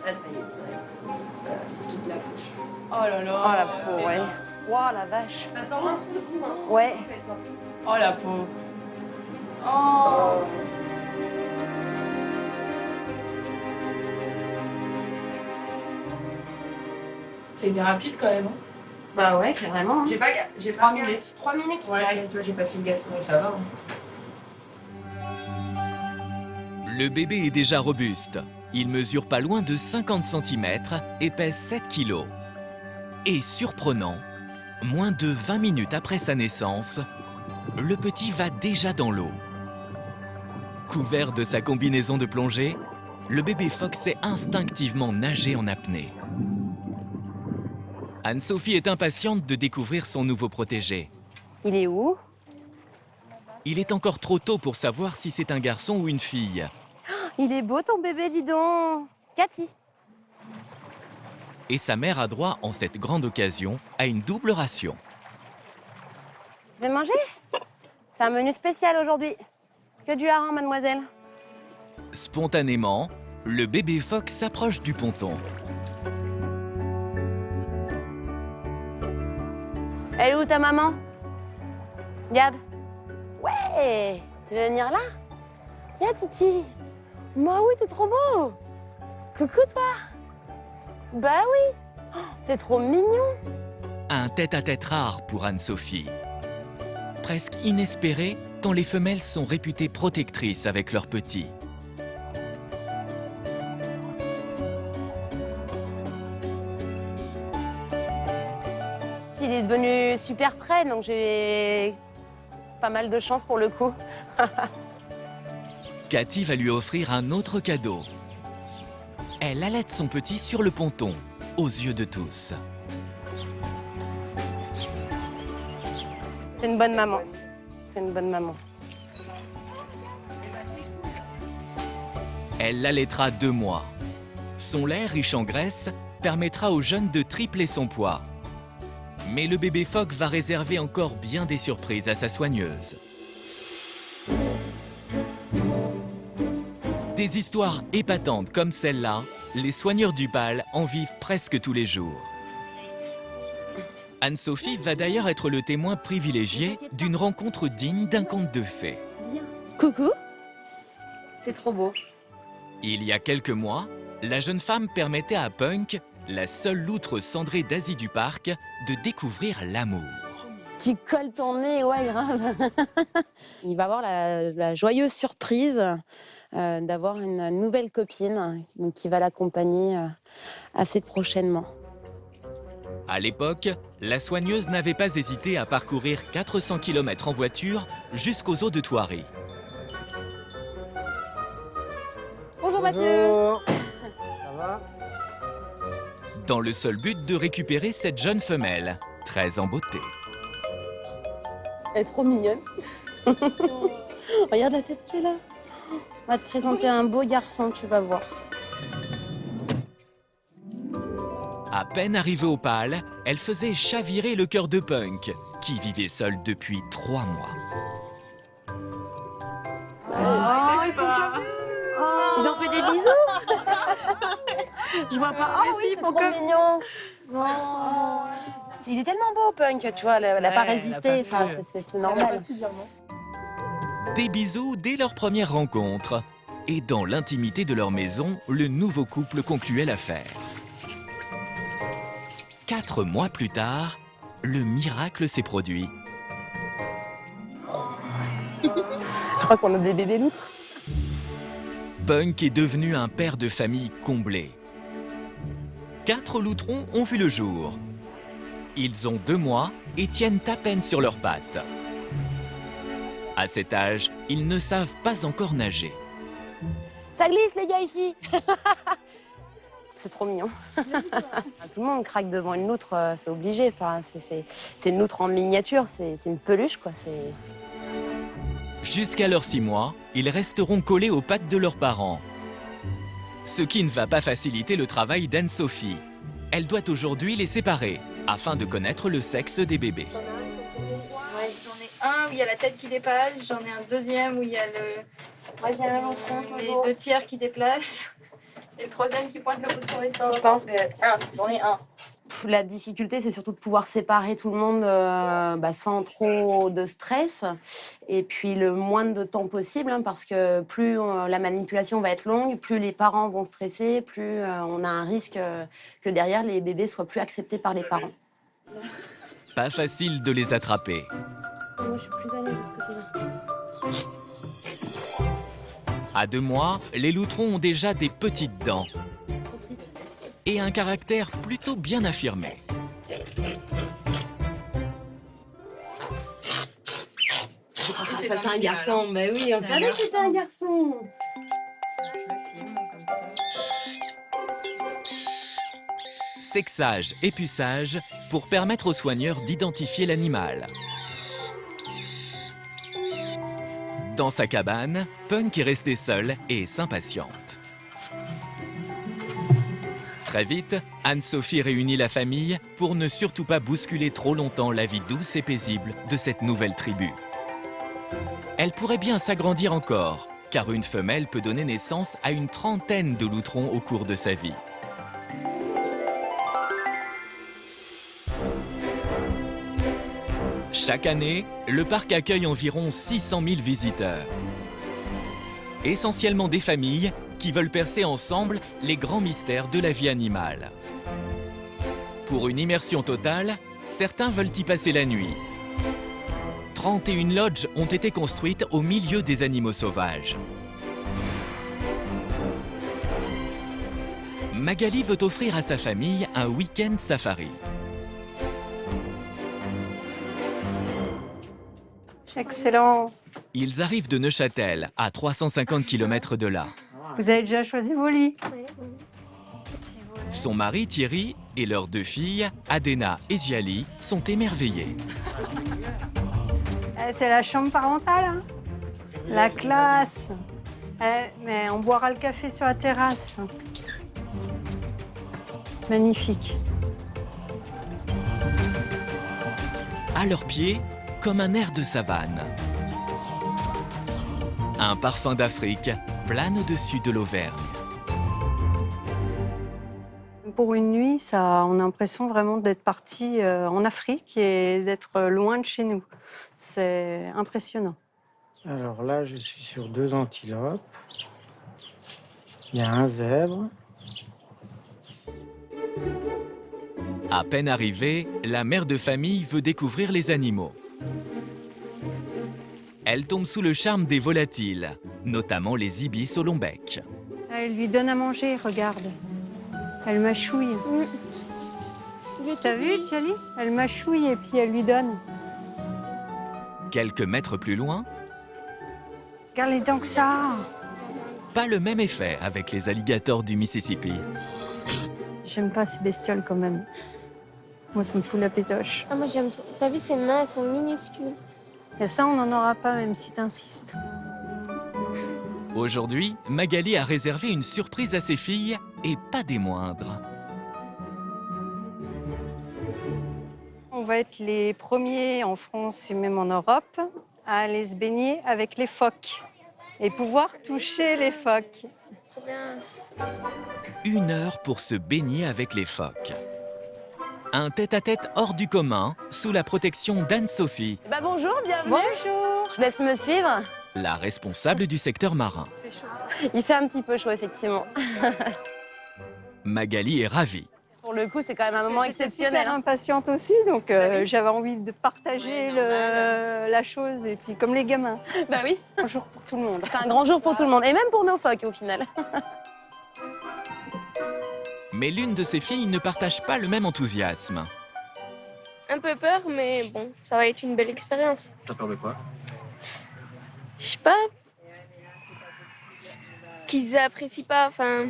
Là, ça y est. Toute la couche. Oh là là. Oh la pauvre, ouais. Wow, la vache. Ça sort d'un seul coup, hein. Ouais. Oh la pauvre. Oh. Ça a été rapide quand même. Hein. Bah ouais, carrément. J'ai 3 minutes. 3 minutes. Ouais, tu vois, j'ai pas fait gaffe, mais ça va. Hein. Le bébé est déjà robuste. Il mesure pas loin de 50 cm et pèse 7 kg. Et surprenant, moins de 20 minutes après sa naissance, le petit va déjà dans l'eau. Couvert de sa combinaison de plongée, le bébé phoque sait instinctivement nager en apnée. Anne-Sophie est impatiente de découvrir son nouveau protégé. Il est où? Il est encore trop tôt pour savoir si c'est un garçon ou une fille. Il est beau ton bébé, dis donc. Cathy. Et sa mère a droit, en cette grande occasion, à une double ration. Tu veux manger? C'est un menu spécial aujourd'hui. Que du hareng, mademoiselle. Spontanément, le bébé phoque s'approche du ponton. Elle est où ta maman? Regarde. Ouais. Tu veux venir là? Viens, Titi. Bah oui, t'es trop beau. Coucou, toi. Bah oui. Oh, t'es trop mignon. Un tête-à-tête rare pour Anne-Sophie. Presque inespéré, tant les femelles sont réputées protectrices avec leurs petits. Il est devenu super près, donc j'ai pas mal de chance pour le coup. Cathy va lui offrir un autre cadeau. Elle allaite son petit sur le ponton, aux yeux de tous. C'est une bonne maman. C'est une bonne maman. Elle l'allaitera 2 mois. Son lait, riche en graisse, permettra au jeune de tripler son poids. Mais le bébé phoque va réserver encore bien des surprises à sa soigneuse. Des histoires épatantes comme celle-là, les soigneurs du PAL en vivent presque tous les jours. Anne-Sophie va d'ailleurs être le témoin privilégié d'une rencontre digne d'un conte de fées. Viens. Coucou. T'es trop beau. Il y a quelques mois, la jeune femme permettait à Punk, la seule loutre cendrée d'Asie du parc, de découvrir l'amour. Tu colles ton nez, ouais, grave. Il va avoir la joyeuse surprise d'avoir une nouvelle copine donc, qui va l'accompagner assez prochainement. À l'époque, la soigneuse n'avait pas hésité à parcourir 400 km en voiture jusqu'aux eaux de Thoiry. Bonjour Mathieu. Bonjour. Ça va? Dans le seul but de récupérer cette jeune femelle, très en beauté. Elle est trop mignonne. Regarde la tête qu'elle a. On va te présenter un beau garçon, tu vas voir. À peine arrivée au PAL, elle faisait chavirer le cœur de Punk, qui vivait seul depuis 3 mois. Oh, ils ont fait des bisous. Je vois pas. Oh oui, c'est trop mignon. Oh. Il est tellement beau, Punk, tu vois, elle n'a pas résisté. Enfin, c'est normal. Des bisous dès leur première rencontre. Et dans l'intimité de leur maison, le nouveau couple concluait l'affaire. 4 mois plus tard, le miracle s'est produit. Je crois qu'on a des bébés loutres. Punk est devenu un père de famille comblé. 4 loutrons ont vu le jour. Ils ont 2 mois et tiennent à peine sur leurs pattes. À cet âge, ils ne savent pas encore nager. Ça glisse, les gars, ici. C'est trop mignon. Tout le monde craque devant une loutre, c'est obligé. Enfin, c'est une loutre en miniature, c'est une peluche, quoi. Jusqu'à leurs 6 mois, ils resteront collés aux pattes de leurs parents. Ce qui ne va pas faciliter le travail d'Anne-Sophie. Elle doit aujourd'hui les séparer, afin de connaître le sexe des bébés. Ouais, j'en ai un où il y a la tête qui dépasse, j'en ai un deuxième où il y a les 2 tiers qui déplacent, et le troisième qui pointe le bout de son étang. J'en ai un. La difficulté, c'est surtout de pouvoir séparer tout le monde sans trop de stress et puis le moins de temps possible, hein, parce que plus la manipulation va être longue, plus les parents vont stresser, plus on a un risque que derrière les bébés soient plus acceptés par les parents. Pas facile de les attraper. Moi, je suis plus à l'aise de ce côté-là. À 2 mois, les loutrons ont déjà des petites dents et un caractère plutôt bien affirmé. Ça, c'est un garçon. Bah oui, on savait que c'était un garçon. Sexage et puçage pour permettre aux soigneurs d'identifier l'animal. Dans sa cabane, Punk est restée seule et s'impatiente. Très vite, Anne-Sophie réunit la famille pour ne surtout pas bousculer trop longtemps la vie douce et paisible de cette nouvelle tribu. Elle pourrait bien s'agrandir encore, car une femelle peut donner naissance à une trentaine de loutrons au cours de sa vie. Chaque année, le parc accueille environ 600 000 visiteurs. Essentiellement des familles qui veulent percer ensemble les grands mystères de la vie animale. Pour une immersion totale, certains veulent y passer la nuit. 31 lodges ont été construites au milieu des animaux sauvages. Magali veut offrir à sa famille un week-end safari. Excellent. Ils arrivent de Neuchâtel, à 350 km de là. Vous avez déjà choisi vos lits? Son mari Thierry et leurs 2 filles, Adena et Giali, sont émerveillés. C'est la chambre parentale, hein? La classe. Mais on boira le café sur la terrasse. Magnifique. À leurs pieds, comme un air de savane. Un parfum d'Afrique plane au-dessus de l'Auvergne. Pour une nuit, on a l'impression vraiment d'être parti en Afrique et d'être loin de chez nous. C'est impressionnant. Alors là, je suis sur 2 antilopes. Il y a un zèbre. À peine arrivée, la mère de famille veut découvrir les animaux. Elle tombe sous le charme des volatiles, notamment les ibis au long bec. Elle lui donne à manger, regarde. Elle mâchouille. T'as vu, Tchali? Elle mâchouille et puis elle lui donne. Quelques mètres plus loin, Regarde les dents que ça a. pas le même effet avec les alligators du Mississippi. J'aime pas ces bestioles quand même. Moi, ça me fout la pétoche. Ah, moi j'aime trop. T'as vu ses mains, elles sont minuscules. Et ça, on n'en aura pas, même si t'insistes. Aujourd'hui, Magali a réservé une surprise à ses filles, et pas des moindres. On va être les premiers en France et même en Europe à aller se baigner avec les phoques et pouvoir toucher les phoques. Trop bien. 1 heure pour se baigner avec les phoques. Un tête-à-tête hors du commun, sous la protection d'Anne-Sophie, Bonjour, bienvenue. Bonjour. Je laisse me suivre. la responsable du secteur marin. Il fait un petit peu chaud, effectivement. Magali est ravie. Pour le coup, c'est quand même un moment J'étais exceptionnel. super impatiente aussi, donc j'avais envie de partager la chose, et puis comme les gamins. Bah oui. Un jour pour tout le monde. C'est un grand jour pour tout le monde, et même pour nos phoques au final. Mais l'une de ses filles ne partage pas le même enthousiasme. Un peu peur, mais bon, ça va être une belle expérience. T'as peur de quoi? Je sais pas. Qu'ils apprécient pas, enfin.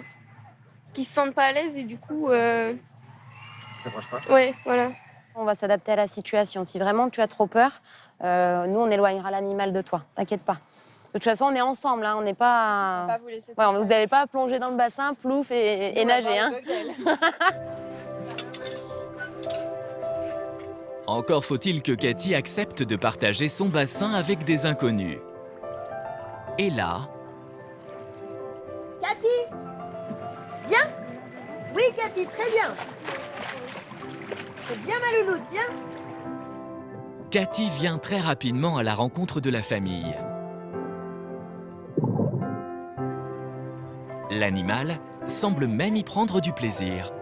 Qu'ils se sentent pas à l'aise et du coup. Ça s'approche pas? Ouais, voilà. On va s'adapter à la situation. Si vraiment tu as trop peur, nous, on éloignera l'animal de toi. T'inquiète pas. De toute façon, on est ensemble, hein. On n'est pas... Pas vous laisser Ouais, vous n'allez pas plonger dans le bassin, plouf et nager. Hein. Encore faut-il que Cathy accepte de partager son bassin avec des inconnus. Et là, Cathy, viens. Oui, Cathy, très bien. C'est bien ma louloute, viens. Cathy vient très rapidement à la rencontre de la famille. L'animal semble même y prendre du plaisir.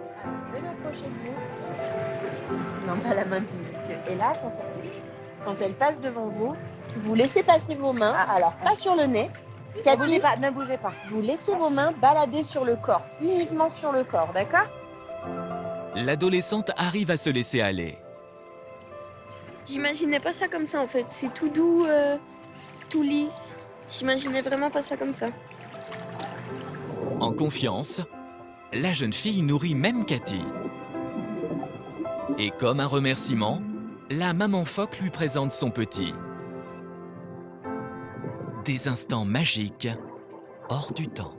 Je vais m'approcher de vous. Non, pas la main du monsieur. Et là, quand elle passe devant vous, vous laissez passer vos mains. Alors, pas sur le nez. Cathy, ne bougez pas. Vous laissez vos mains balader sur le corps, uniquement sur le corps, d'accord? L'adolescente arrive à se laisser aller. J'imaginais pas ça comme ça en fait. C'est tout doux, tout lisse. J'imaginais vraiment pas ça comme ça. En confiance, la jeune fille nourrit même Cathy. Et comme un remerciement, la maman phoque lui présente son petit. Des instants magiques, hors du temps.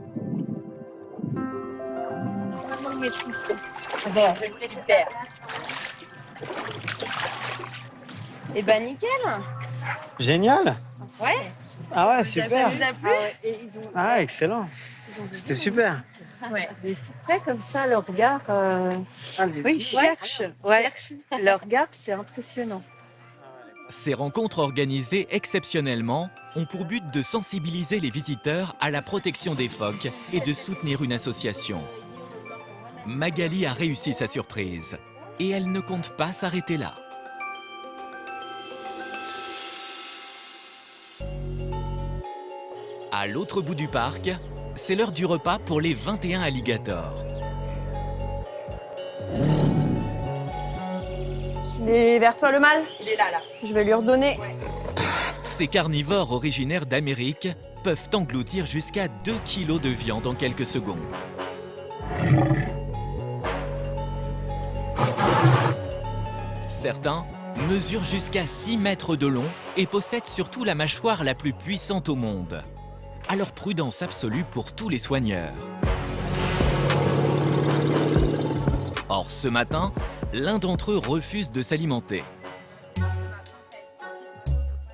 Maman est triste. Bon, super. Eh ben nickel. Génial. Ouais. Ah ouais, super. Ça vous a plu? Ah, excellent. C'était super. Ouais. Mais tout près comme ça, le regard. Oui, ils cherchent. Ouais. Leur regard, c'est impressionnant. Ces rencontres organisées exceptionnellement ont pour but de sensibiliser les visiteurs à la protection des phoques et de soutenir une association. Magali a réussi sa surprise et elle ne compte pas s'arrêter là. À l'autre bout du parc, c'est l'heure du repas pour les 21 alligators. Il est vers toi le mâle? Il est là, là. Je vais lui redonner. Ces carnivores originaires d'Amérique peuvent engloutir jusqu'à 2 kilos de viande en quelques secondes. Certains mesurent jusqu'à 6 mètres de long et possèdent surtout la mâchoire la plus puissante au monde. Alors prudence absolue pour tous les soigneurs. Or, ce matin, l'un d'entre eux refuse de s'alimenter.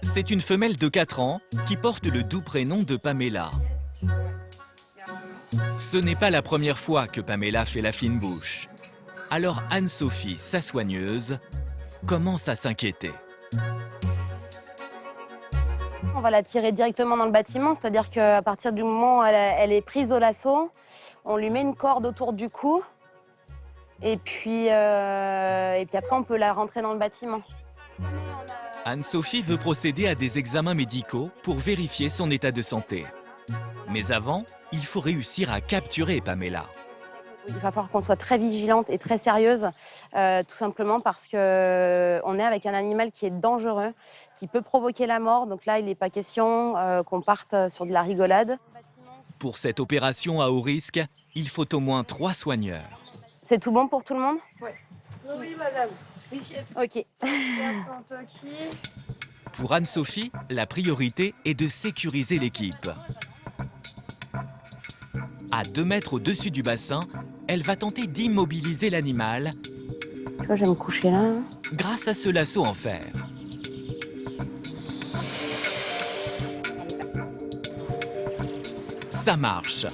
C'est une femelle de 4 ans qui porte le doux prénom de Pamela. Ce n'est pas la première fois que Pamela fait la fine bouche. Alors Anne-Sophie, sa soigneuse, commence à s'inquiéter. On va la tirer directement dans le bâtiment, c'est-à-dire qu'à partir du moment où elle est prise au lasso, on lui met une corde autour du cou et puis après on peut la rentrer dans le bâtiment. Anne-Sophie veut procéder à des examens médicaux pour vérifier son état de santé. Mais avant, il faut réussir à capturer Pamela. Il va falloir qu'on soit très vigilante et très sérieuse, tout simplement parce qu'on est avec un animal qui est dangereux, qui peut provoquer la mort. Donc là, il n'est pas question qu'on parte sur de la rigolade. Pour cette opération à haut risque, il faut au moins 3 soigneurs. C'est tout bon pour tout le monde? Oui. Oui, madame. Oui, chef. Ok. Pour Anne-Sophie, la priorité est de sécuriser l'équipe. À 2 mètres au-dessus du bassin, elle va tenter d'immobiliser l'animal. Tu vois, je vais me coucher là. Grâce à ce lasso en fer. Ça marche.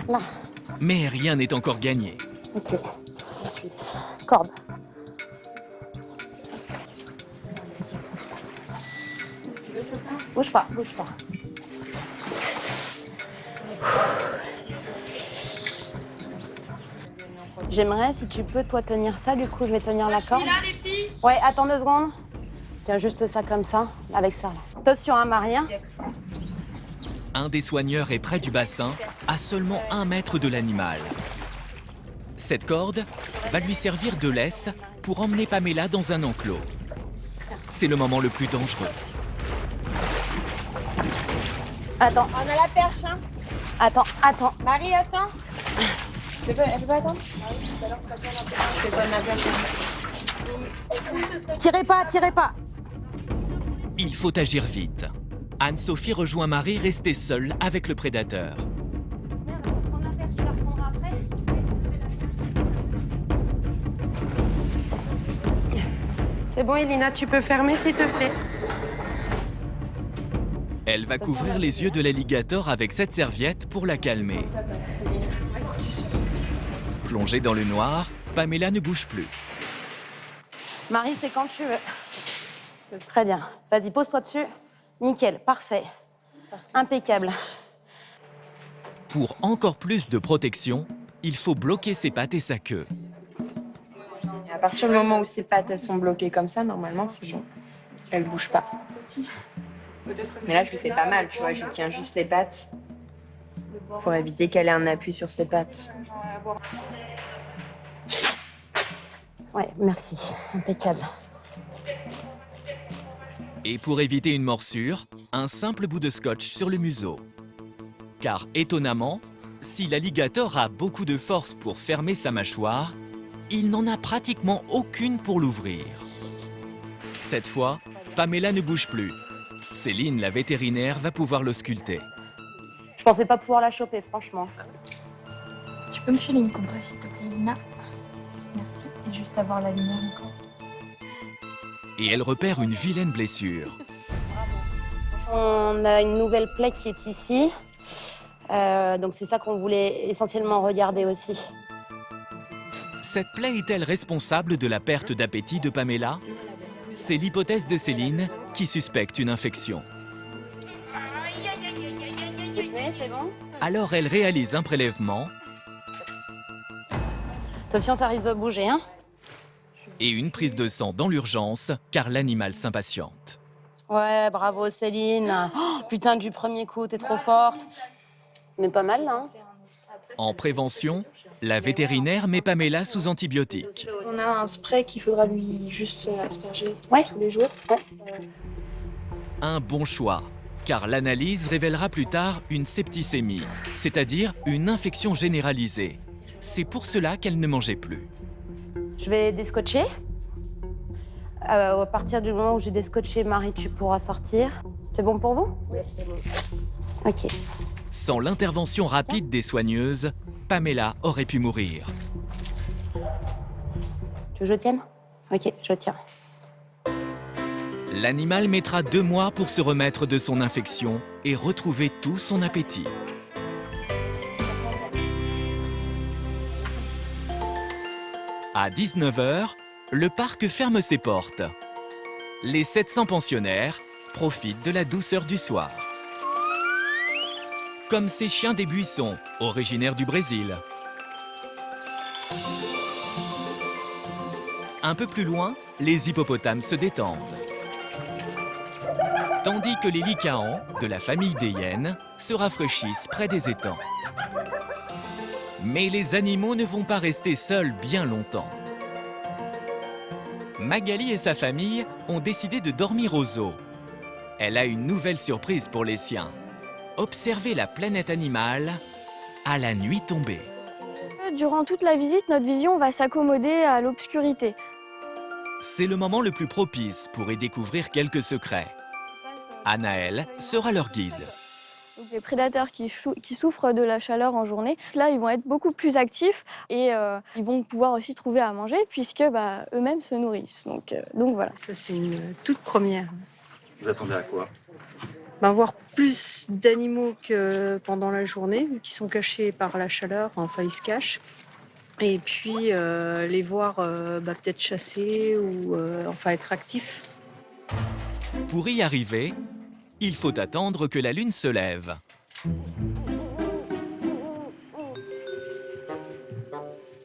Là. Mais rien n'est encore gagné. Ok. Corde. Bouge pas, bouge pas. J'aimerais, si tu peux, toi, tenir ça. Du coup, je vais tenir la corde. Je suis là, les filles. Ouais, attends 2 secondes. Tiens, juste ça comme ça, avec ça. Là. Attention, hein, Maria. Un des soigneurs est près du bassin, à seulement 1 mètre de l'animal. Cette corde va lui servir de laisse pour emmener Pamela dans un enclos. C'est le moment le plus dangereux. Attends. On a la perche, hein. Attends. Marie, attends. Elle peut attendre? C'est quoi ma perche? Tirez pas. Il faut agir vite. Anne-Sophie rejoint Marie restée seule avec le prédateur. C'est bon, Elina, tu peux fermer, s'il te plaît. Elle va couvrir les yeux de l'alligator avec cette serviette pour la calmer. Plongée dans le noir, Pamela ne bouge plus. Marie, c'est quand tu veux. Très bien. Vas-y, pose-toi dessus. Nickel, parfait. Impeccable. Pour encore plus de protection, il faut bloquer ses pattes et sa queue. À partir du moment où ses pattes elles sont bloquées comme ça, normalement, c'est bon. Elle bouge pas. Mais là, je lui fais pas mal, tu vois. Je lui tiens juste les pattes pour éviter qu'elle ait un appui sur ses pattes. Ouais, merci. Impeccable. Et pour éviter une morsure, un simple bout de scotch sur le museau. Car étonnamment, si l'alligator a beaucoup de force pour fermer sa mâchoire, il n'en a pratiquement aucune pour l'ouvrir. Cette fois, Pamela ne bouge plus. Céline, la vétérinaire, va pouvoir l'ausculter. Je pensais pas pouvoir la choper, franchement. Tu peux me filer une compresse, s'il te plaît, Nina? Merci. Et juste avoir la lumière encore. Et elle repère une vilaine blessure. On a une nouvelle plaie qui est ici. Donc c'est ça qu'on voulait essentiellement regarder aussi. Cette plaie est-elle responsable de la perte d'appétit de Pamela? C'est l'hypothèse de Céline qui suspecte une infection. C'est bon. Alors elle réalise un prélèvement Attention, ça risque de bouger, hein. et une prise de sang dans l'urgence car l'animal s'impatiente. Ouais, bravo Céline. Oh, putain, du premier coup, t'es trop forte. Mais pas mal, là. Hein. En prévention, la vétérinaire met Pamela sous antibiotiques. On a un spray qu'il faudra lui juste asperger tous les jours. Un bon choix, car l'analyse révélera plus tard une septicémie, c'est-à-dire une infection généralisée. C'est pour cela qu'elle ne mangeait plus. Je vais descotcher. À partir du moment où j'ai descotché, Marie, tu pourras sortir. C'est bon pour vous? Oui, c'est bon. Ok. Sans l'intervention rapide des soigneuses, Pamela aurait pu mourir. Tu veux que je tienne? Ok, je tiens. L'animal mettra 2 mois pour se remettre de son infection et retrouver tout son appétit. À 19h, le parc ferme ses portes. Les 700 pensionnaires profitent de la douceur du soir. Comme ces chiens des buissons, originaires du Brésil. Un peu plus loin, les hippopotames se détendent. Tandis que les lycaons, de la famille des hyènes, se rafraîchissent près des étangs. Mais les animaux ne vont pas rester seuls bien longtemps. Magali et sa famille ont décidé de dormir au zoo. Elle a une nouvelle surprise pour les siens. Observer la planète animale à la nuit tombée. Durant toute la visite, notre vision va s'accommoder à l'obscurité. C'est le moment le plus propice pour y découvrir quelques secrets. Anaëlle sera leur guide. Donc, les prédateurs qui souffrent de la chaleur en journée, là, ils vont être beaucoup plus actifs et ils vont pouvoir aussi trouver à manger puisque eux-mêmes se nourrissent. Donc voilà. Ça, c'est une toute première. Vous attendez à quoi? Voir plus d'animaux que pendant la journée, qui sont cachés par la chaleur, enfin ils se cachent. Et puis les voir peut-être chasser ou être actifs. Pour y arriver, il faut attendre que la lune se lève.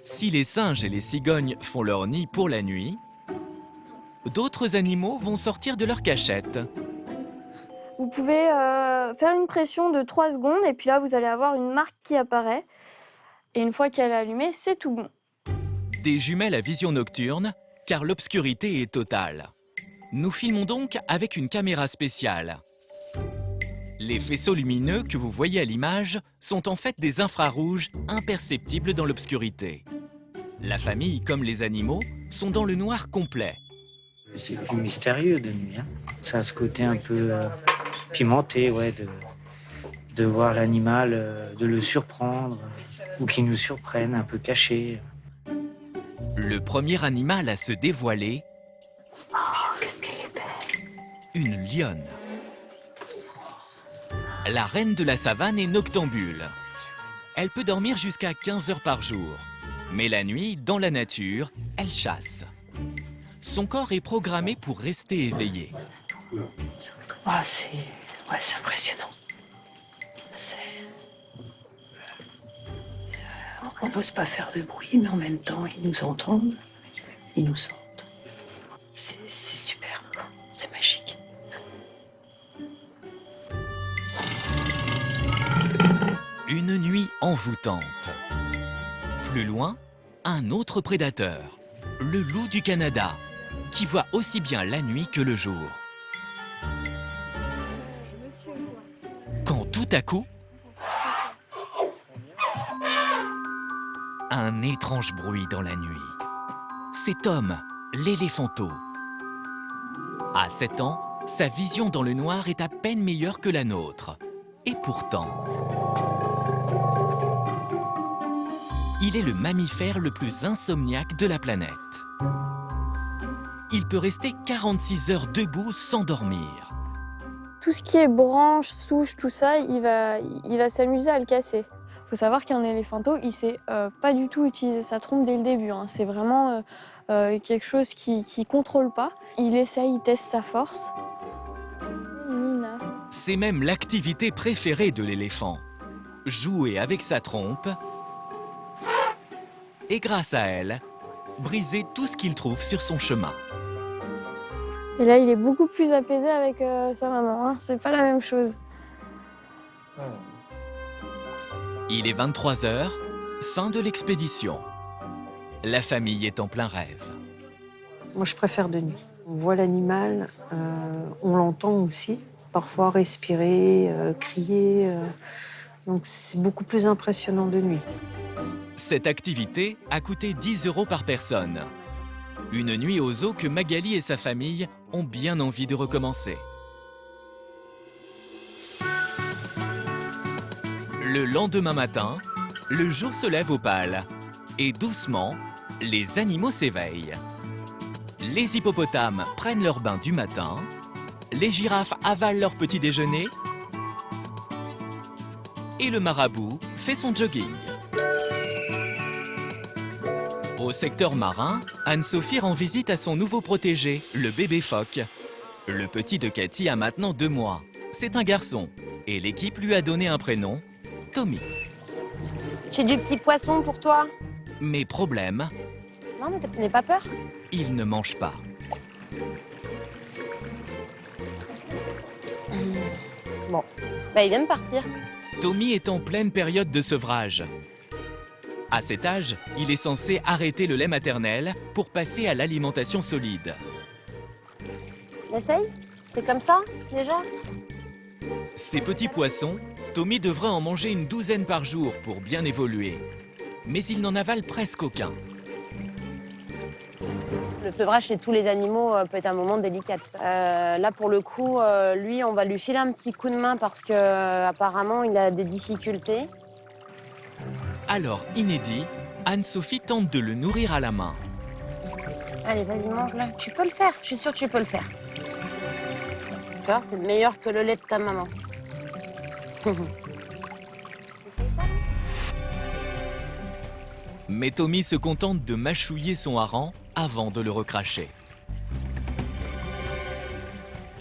Si les singes et les cigognes font leur nid pour la nuit, d'autres animaux vont sortir de leur cachette. Vous pouvez faire une pression de 3 secondes et puis là, vous allez avoir une marque qui apparaît. Et une fois qu'elle est allumée, c'est tout bon. Des jumelles à vision nocturne, car l'obscurité est totale. Nous filmons donc avec une caméra spéciale. Les faisceaux lumineux que vous voyez à l'image sont en fait des infrarouges imperceptibles dans l'obscurité. La famille, comme les animaux, sont dans le noir complet. C'est plus mystérieux de nuit. Hein. Ça a ce côté un peu pimenté, de voir l'animal, de le surprendre, ou qu'il nous surprenne, un peu caché. Le premier animal à se dévoiler, Qu'est-ce qu'elle est belle. une lionne. La reine de la savane est noctambule. Elle peut dormir jusqu'à 15 heures par jour. Mais la nuit, dans la nature, elle chasse. Son corps est programmé pour rester éveillé. Ah, c'est impressionnant. On n'ose pas faire de bruit, mais en même temps, ils nous entendent, ils nous sentent. C'est super, c'est magique. Une nuit envoûtante. Plus loin, un autre prédateur, le loup du Canada, qui voit aussi bien la nuit que le jour. Quand tout à coup, un étrange bruit dans la nuit. C'est Tom, l'éléphanteau. À 7 ans, sa vision dans le noir est à peine meilleure que la nôtre. Et pourtant, il est le mammifère le plus insomniaque de la planète. Il peut rester 46 heures debout sans dormir. Tout ce qui est branches, souches, tout ça, il va s'amuser à le casser. Il faut savoir qu'un éléphanteau, il ne sait pas du tout utiliser sa trompe dès le début. Hein. C'est vraiment quelque chose qu'il ne contrôle pas. Il essaye, il teste sa force. Nina. C'est même l'activité préférée de l'éléphant. Jouer avec sa trompe et grâce à elle, briser tout ce qu'il trouve sur son chemin. Et là, il est beaucoup plus apaisé avec sa maman. Hein. C'est pas la même chose. Il est 23 h, fin de l'expédition. La famille est en plein rêve. Moi, je préfère de nuit. On voit l'animal, on l'entend aussi, parfois respirer, crier. Donc, c'est beaucoup plus impressionnant de nuit. Cette activité a coûté 10 € par personne. Une nuit au zoo que Magali et sa famille ont bien envie de recommencer. Le lendemain matin, le jour se lève au pâle. Et doucement, les animaux s'éveillent. Les hippopotames prennent leur bain du matin. Les girafes avalent leur petit déjeuner. Et le marabout fait son jogging. Au secteur marin, Anne-Sophie rend visite à son nouveau protégé, le bébé phoque. Le petit de Cathy a maintenant 2 mois. C'est un garçon. Et l'équipe lui a donné un prénom, Tommy. J'ai du petit poisson pour toi. Mais problème, Non, mais n'aie pas peur. il ne mange pas. Bon, bah il vient de partir. Tommy est en pleine période de sevrage. À cet âge, il est censé arrêter le lait maternel pour passer à l'alimentation solide. Essaye. C'est comme ça, déjà. Ces petits poissons, Tommy devrait en manger une 12aine par jour pour bien évoluer. Mais il n'en avale presque aucun. Le sevrage chez tous les animaux peut être un moment délicat. Là, pour le coup, lui, on va lui filer un petit coup de main parce qu'apparemment, il a des difficultés. Alors, inédit, Anne-Sophie tente de le nourrir à la main. Allez, vas-y, mange-le. Tu peux le faire. Je suis sûre que tu peux le faire. Tu vois, c'est meilleur que le lait de ta maman. Mais Tommy se contente de mâchouiller son hareng avant de le recracher.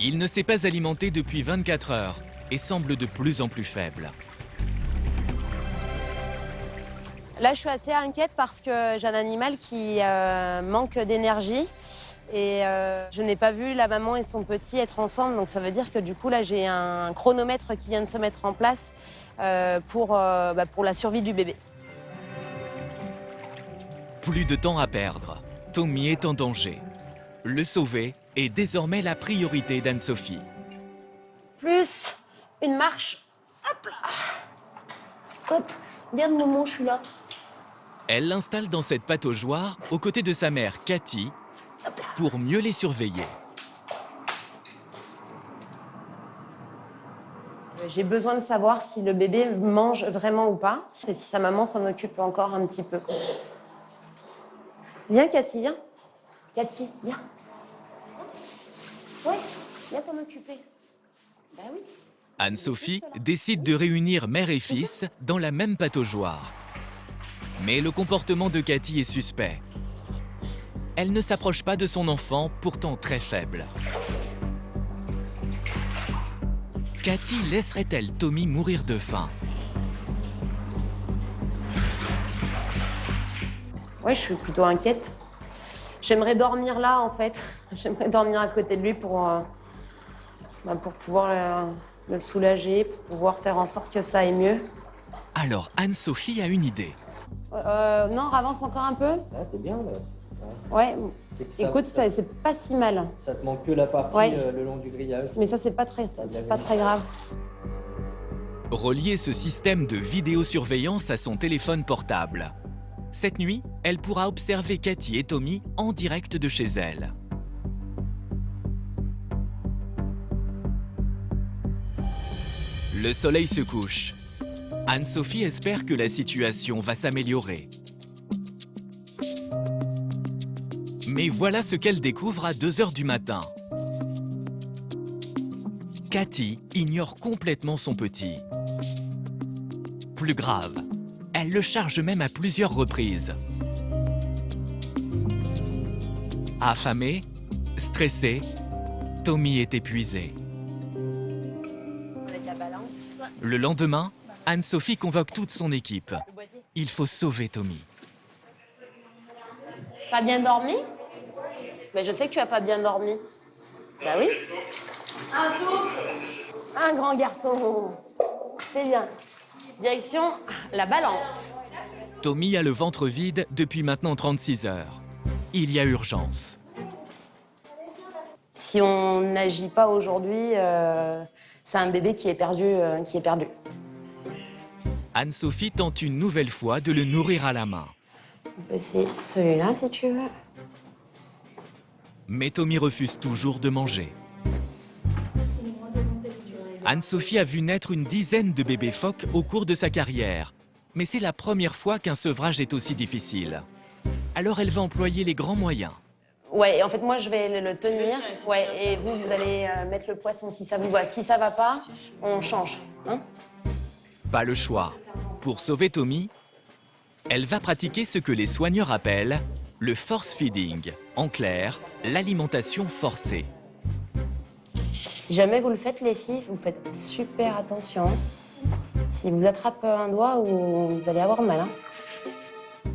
Il ne s'est pas alimenté depuis 24 heures et semble de plus en plus faible. Là, je suis assez inquiète parce que j'ai un animal qui manque d'énergie. Et je n'ai pas vu la maman et son petit être ensemble. Donc ça veut dire que du coup, là, j'ai un chronomètre qui vient de se mettre en place pour la survie du bébé. Plus de temps à perdre. Tommy est en danger. Le sauver est désormais la priorité d'Anne-Sophie. Plus une marche. Hop là. Hop, viens de Momo, je suis là. Elle l'installe dans cette pataugeoire aux côtés de sa mère Cathy pour mieux les surveiller. J'ai besoin de savoir si le bébé mange vraiment ou pas et si sa maman s'en occupe encore un petit peu. Viens Cathy, viens. Cathy, viens. Ouais, viens t'en occuper. Ben oui. Anne-Sophie décide de réunir mère et fils dans la même pataugeoire. Mais le comportement de Cathy est suspect. Elle ne s'approche pas de son enfant, pourtant très faible. Cathy laisserait-elle Tommy mourir de faim? Ouais, je suis plutôt inquiète. J'aimerais dormir là, en fait. J'aimerais dormir à côté de lui pour pouvoir le soulager, pour pouvoir faire en sorte que ça aille mieux. Alors Anne-Sophie a une idée. Non, avance encore un peu. Ah, t'es bien là. Ouais, Ça, écoute, c'est pas si mal. Ça te manque que la partie le long du grillage. Mais ça, c'est pas très grave. Relier ce système de vidéosurveillance à son téléphone portable. Cette nuit, elle pourra observer Cathy et Tommy en direct de chez elle. Le soleil se couche. Anne-Sophie espère que la situation va s'améliorer. Mais voilà ce qu'elle découvre à 2 h du matin. Cathy ignore complètement son petit. Plus grave, elle le charge même à plusieurs reprises. Affamé, stressé, Tommy est épuisé. Le lendemain, Anne-Sophie convoque toute son équipe. Il faut sauver Tommy. Pas bien dormi? Mais je sais que tu as pas bien dormi. Bah oui. Un grand garçon. C'est bien. Direction la balance. Tommy a le ventre vide depuis maintenant 36 heures. Il y a urgence. Si on n'agit pas aujourd'hui, c'est un bébé qui est perdu. Anne-Sophie tente une nouvelle fois de le nourrir à la main. On peut essayer celui-là si tu veux. Mais Tommy refuse toujours de manger. Anne-Sophie a vu naître une dizaine de bébés phoques au cours de sa carrière. Mais c'est la première fois qu'un sevrage est aussi difficile. Alors elle va employer les grands moyens. Ouais, en fait, moi, je vais le tenir. Ouais, et vous allez mettre le poisson si ça vous va. Si ça va pas, on change. Hein? Pas le choix. Pour sauver Tommy, elle va pratiquer ce que les soigneurs appellent le force feeding. En clair, l'alimentation forcée. Si jamais vous le faites, les filles, vous faites super attention. Si vous attrapez un doigt, vous allez avoir mal. Hein.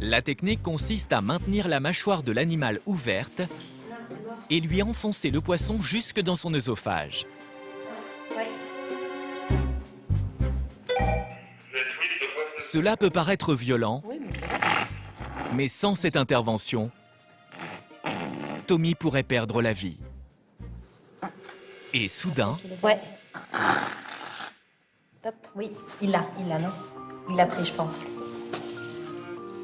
La technique consiste à maintenir la mâchoire de l'animal ouverte et lui enfoncer le poisson jusque dans son œsophage. Cela peut paraître violent, mais sans cette intervention, Tommy pourrait perdre la vie. Et soudain... Ouais. Top. Oui, il l'a, non? Il l'a pris, je pense.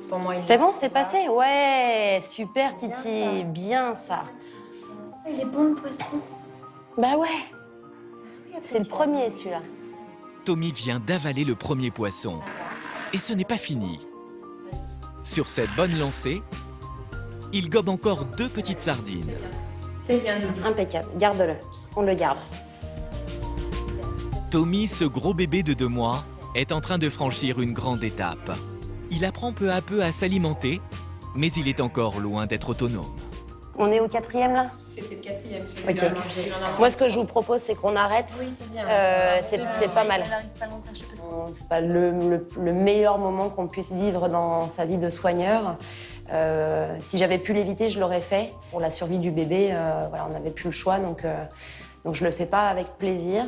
Pour moi, c'est bon, c'est passé? Ouais, super Titi, bien ça. Il est bon le poisson. Bah ouais. C'est le premier celui-là. Tommy vient d'avaler le premier poisson. Et ce n'est pas fini. Sur cette bonne lancée, il gobe encore 2 petites sardines. C'est bien, impeccable. Garde-le. On le garde. Tommy, ce gros bébé de 2 mois, est en train de franchir une grande étape. Il apprend peu à peu à s'alimenter, mais il est encore loin d'être autonome. On est au 4e là? C'était le 4e. Ok. Moi, ce que je vous propose, c'est qu'on arrête. Oui, c'est bien. C'est pas mal. C'est pas le meilleur moment qu'on puisse vivre dans sa vie de soigneur. Si j'avais pu l'éviter, je l'aurais fait. Pour la survie du bébé, voilà, on n'avait plus le choix, donc je le fais pas avec plaisir.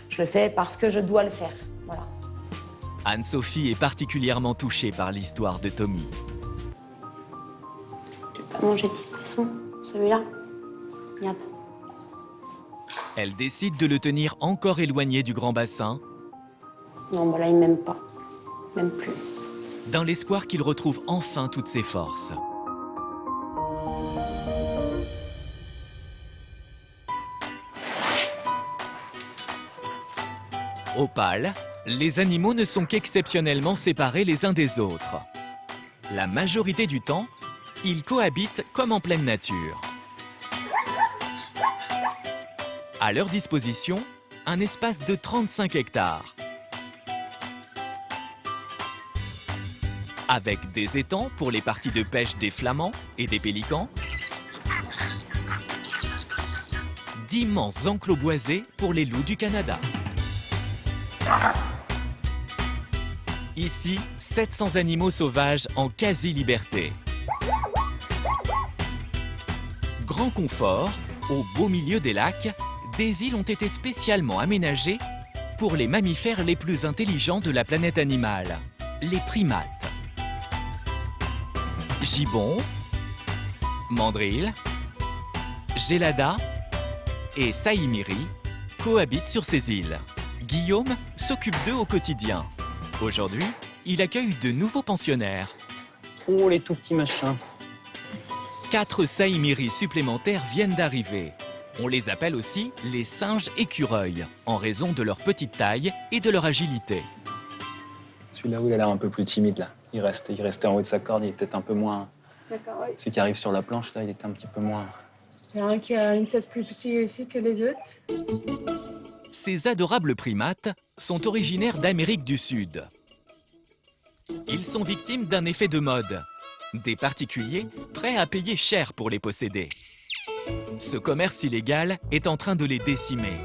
Je le fais parce que je dois le faire. Voilà. Anne-Sophie est particulièrement touchée par l'histoire de Tommy. Tu peux pas manger petit poisson, celui-là. Regarde. Elle décide de le tenir encore éloigné du grand bassin. Non, bah là, il m'aime pas. Même plus. Dans l'espoir qu'il retrouve enfin toutes ses forces. Opale, les animaux ne sont qu'exceptionnellement séparés les uns des autres. La majorité du temps, ils cohabitent comme en pleine nature. À leur disposition, un espace de 35 hectares. avec des étangs pour les parties de pêche des flamands et des pélicans, d'immenses enclos boisés pour les loups du Canada. Ici, 700 animaux sauvages en quasi-liberté. Grand confort, au beau milieu des lacs, des îles ont été spécialement aménagées pour les mammifères les plus intelligents de la planète animale, les primates. Gibbons, mandrilles, geladas et saïmiri cohabitent sur ces îles. Guillaume s'occupe d'eux au quotidien. Aujourd'hui, il accueille de nouveaux pensionnaires. Oh, les tout petits machins. 4 saïmiris supplémentaires viennent d'arriver. On les appelle aussi les singes écureuils, en raison de leur petite taille et de leur agilité. Celui-là où il a l'air un peu plus timide, là. Il restait en haut de sa corde, il est peut-être un peu moins... D'accord, oui. Celui qui arrive sur la planche, là, il était un petit peu moins... Il y en a un qui a une tête plus petite ici que les autres. Ces adorables primates sont originaires d'Amérique du Sud. Ils sont victimes d'un effet de mode. Des particuliers prêts à payer cher pour les posséder. Ce commerce illégal est en train de les décimer.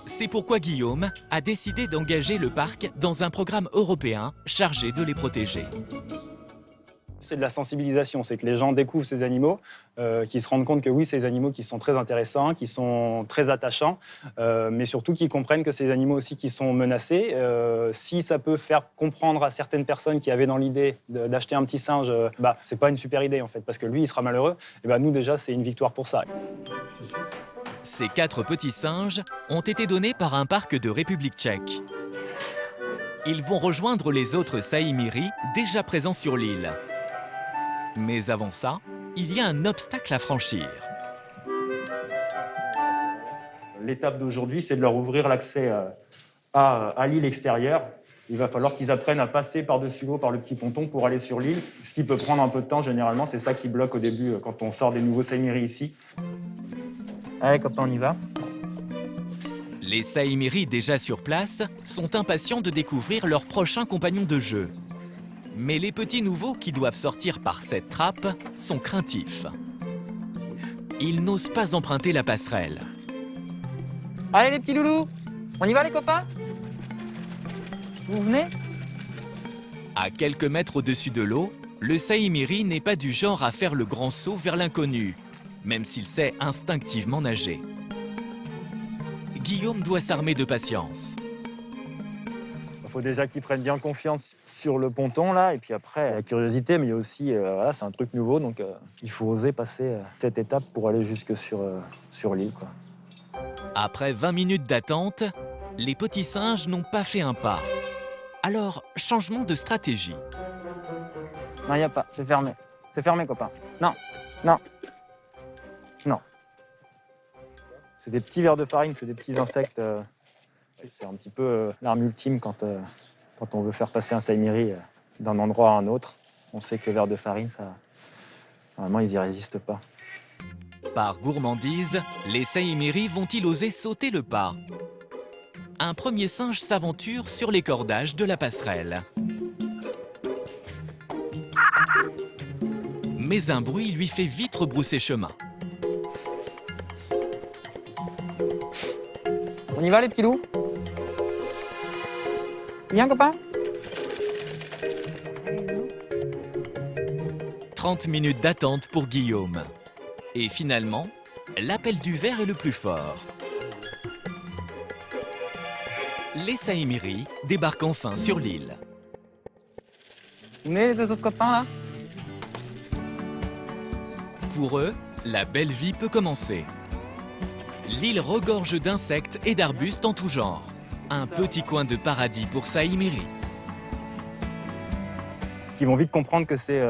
C'est pourquoi Guillaume a décidé d'engager le parc dans un programme européen chargé de les protéger. C'est de la sensibilisation, c'est que les gens découvrent ces animaux, qu'ils se rendent compte que oui, c'est des animaux qui sont très intéressants, qui sont très attachants, mais surtout qu'ils comprennent que c'est des animaux aussi qui sont menacés. Si ça peut faire comprendre à certaines personnes qui avaient dans l'idée d'acheter un petit singe, c'est pas une super idée en fait, parce que lui, il sera malheureux, et nous déjà, c'est une victoire pour ça. Ces 4 petits singes ont été donnés par un parc de République tchèque. Ils vont rejoindre les autres saïmiris déjà présents sur l'île. Mais avant ça, il y a un obstacle à franchir. L'étape d'aujourd'hui, c'est de leur ouvrir l'accès à l'île extérieure. Il va falloir qu'ils apprennent à passer par-dessus l'eau, par le petit ponton pour aller sur l'île. Ce qui peut prendre un peu de temps, généralement, c'est ça qui bloque au début quand on sort des nouveaux saïmiris ici. Allez, copain, on y va. Les saïmiris déjà sur place sont impatients de découvrir leur prochain compagnon de jeu. Mais les petits nouveaux qui doivent sortir par cette trappe sont craintifs. Ils n'osent pas emprunter la passerelle. Allez les petits loulous, on y va les copains? Vous venez? À quelques mètres au-dessus de l'eau, le saïmiri n'est pas du genre à faire le grand saut vers l'inconnu, même s'il sait instinctivement nager. Guillaume doit s'armer de patience. Il faut déjà qu'ils prennent bien confiance sur le ponton, là, et puis après, la curiosité, mais il y a aussi, voilà, c'est un truc nouveau, donc il faut oser passer cette étape pour aller jusque sur l'île, quoi. Après 20 minutes d'attente, les petits singes n'ont pas fait un pas. Alors, changement de stratégie. Non, il n'y a pas, c'est fermé. C'est fermé, copain. Non, non, non. C'est des petits vers de farine, c'est des petits insectes. C'est un petit peu l'arme ultime quand on veut faire passer un saïmiri d'un endroit à un autre. On sait que vers de farine, ça, normalement, ils n'y résistent pas. Par gourmandise, les saïmiris vont-ils oser sauter le pas? Un premier singe s'aventure sur les cordages de la passerelle. Mais un bruit lui fait vite rebrousser chemin. On y va, les petits loups? Bien, copain? 30 minutes d'attente pour Guillaume. Et finalement, l'appel du ver est le plus fort. Les saïmiris débarquent enfin sur l'île. Vous venez, les deux autres copains, là? Pour eux, la belle vie peut commencer. L'île regorge d'insectes et d'arbustes en tout genre. Un petit coin de paradis pour saïmiri. Ils vont vite comprendre que c'est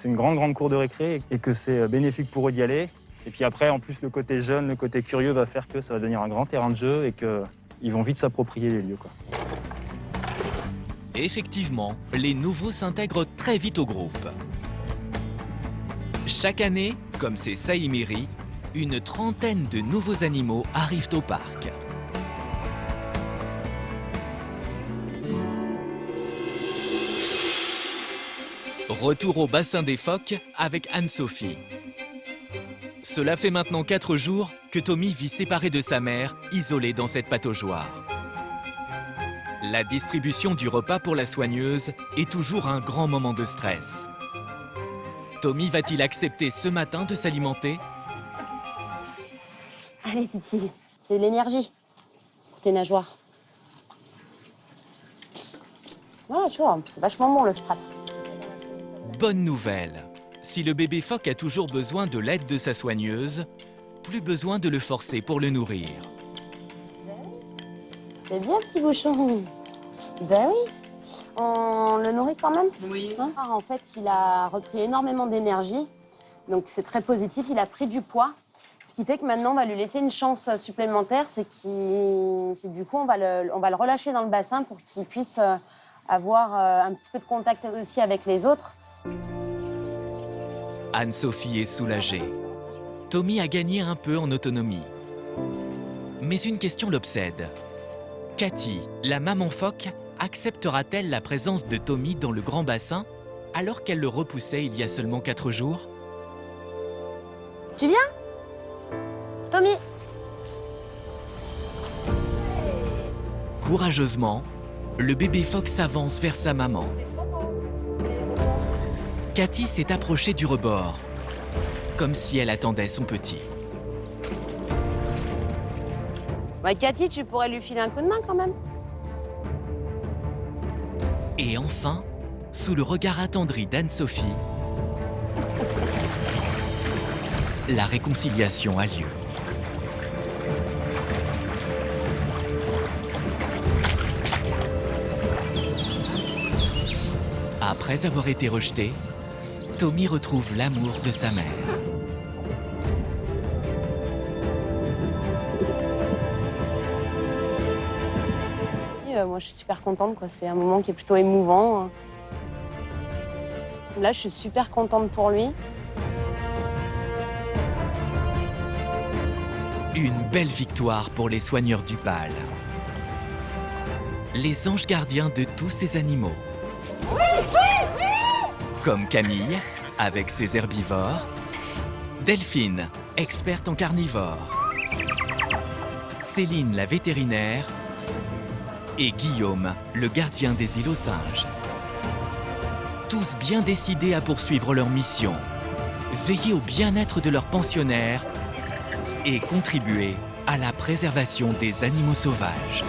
une grande cour de récré et que c'est bénéfique pour eux d'y aller. Et puis après, en plus, le côté jeune, le côté curieux va faire que ça va devenir un grand terrain de jeu et qu'ils vont vite s'approprier les lieux, quoi. Effectivement, les nouveaux s'intègrent très vite au groupe. Chaque année, comme ces saïmiris, une trentaine de nouveaux animaux arrivent au parc. Retour au bassin des phoques avec Anne-Sophie. Cela fait maintenant 4 jours que Tommy vit séparé de sa mère, isolé dans cette pataugeoire. La distribution du repas pour la soigneuse est toujours un grand moment de stress. Tommy va-t-il accepter ce matin de s'alimenter? Allez, Titi, c'est de l'énergie pour tes nageoires. Ouais, tu vois, c'est vachement bon le sprat. Bonne nouvelle, si le bébé phoque a toujours besoin de l'aide de sa soigneuse, plus besoin de le forcer pour le nourrir. C'est bien, petit bouchon. Ben oui. On le nourrit quand même? Oui. Hein? En fait, il a repris énormément d'énergie. Donc, c'est très positif. Il a pris du poids. Ce qui fait que maintenant, on va lui laisser une chance supplémentaire. C'est du coup, on va le relâcher dans le bassin pour qu'il puisse avoir un petit peu de contact aussi avec les autres. Anne-Sophie est soulagée. Tommy a gagné un peu en autonomie. Mais une question l'obsède. Cathy, la maman phoque, acceptera-t-elle la présence de Tommy dans le grand bassin alors qu'elle le repoussait il y a seulement 4 jours? Tu viens, Tommy? Courageusement, le bébé phoque s'avance vers sa maman. Cathy s'est approchée du rebord, comme si elle attendait son petit. Ouais, Cathy, tu pourrais lui filer un coup de main quand même. Et enfin, sous le regard attendri d'Anne-Sophie, la réconciliation a lieu. Après avoir été rejeté, Tommy retrouve l'amour de sa mère. Moi, je suis super contente, quoi. C'est un moment qui est plutôt émouvant. Là, je suis super contente pour lui. Une belle victoire pour les soigneurs du PAL. Les anges gardiens de tous ces animaux. Comme Camille, avec ses herbivores. Delphine, experte en carnivore. Céline, la vétérinaire. Et Guillaume, le gardien des îles aux singes. Tous bien décidés à poursuivre leur mission, veiller au bien-être de leurs pensionnaires et contribuer à la préservation des animaux sauvages.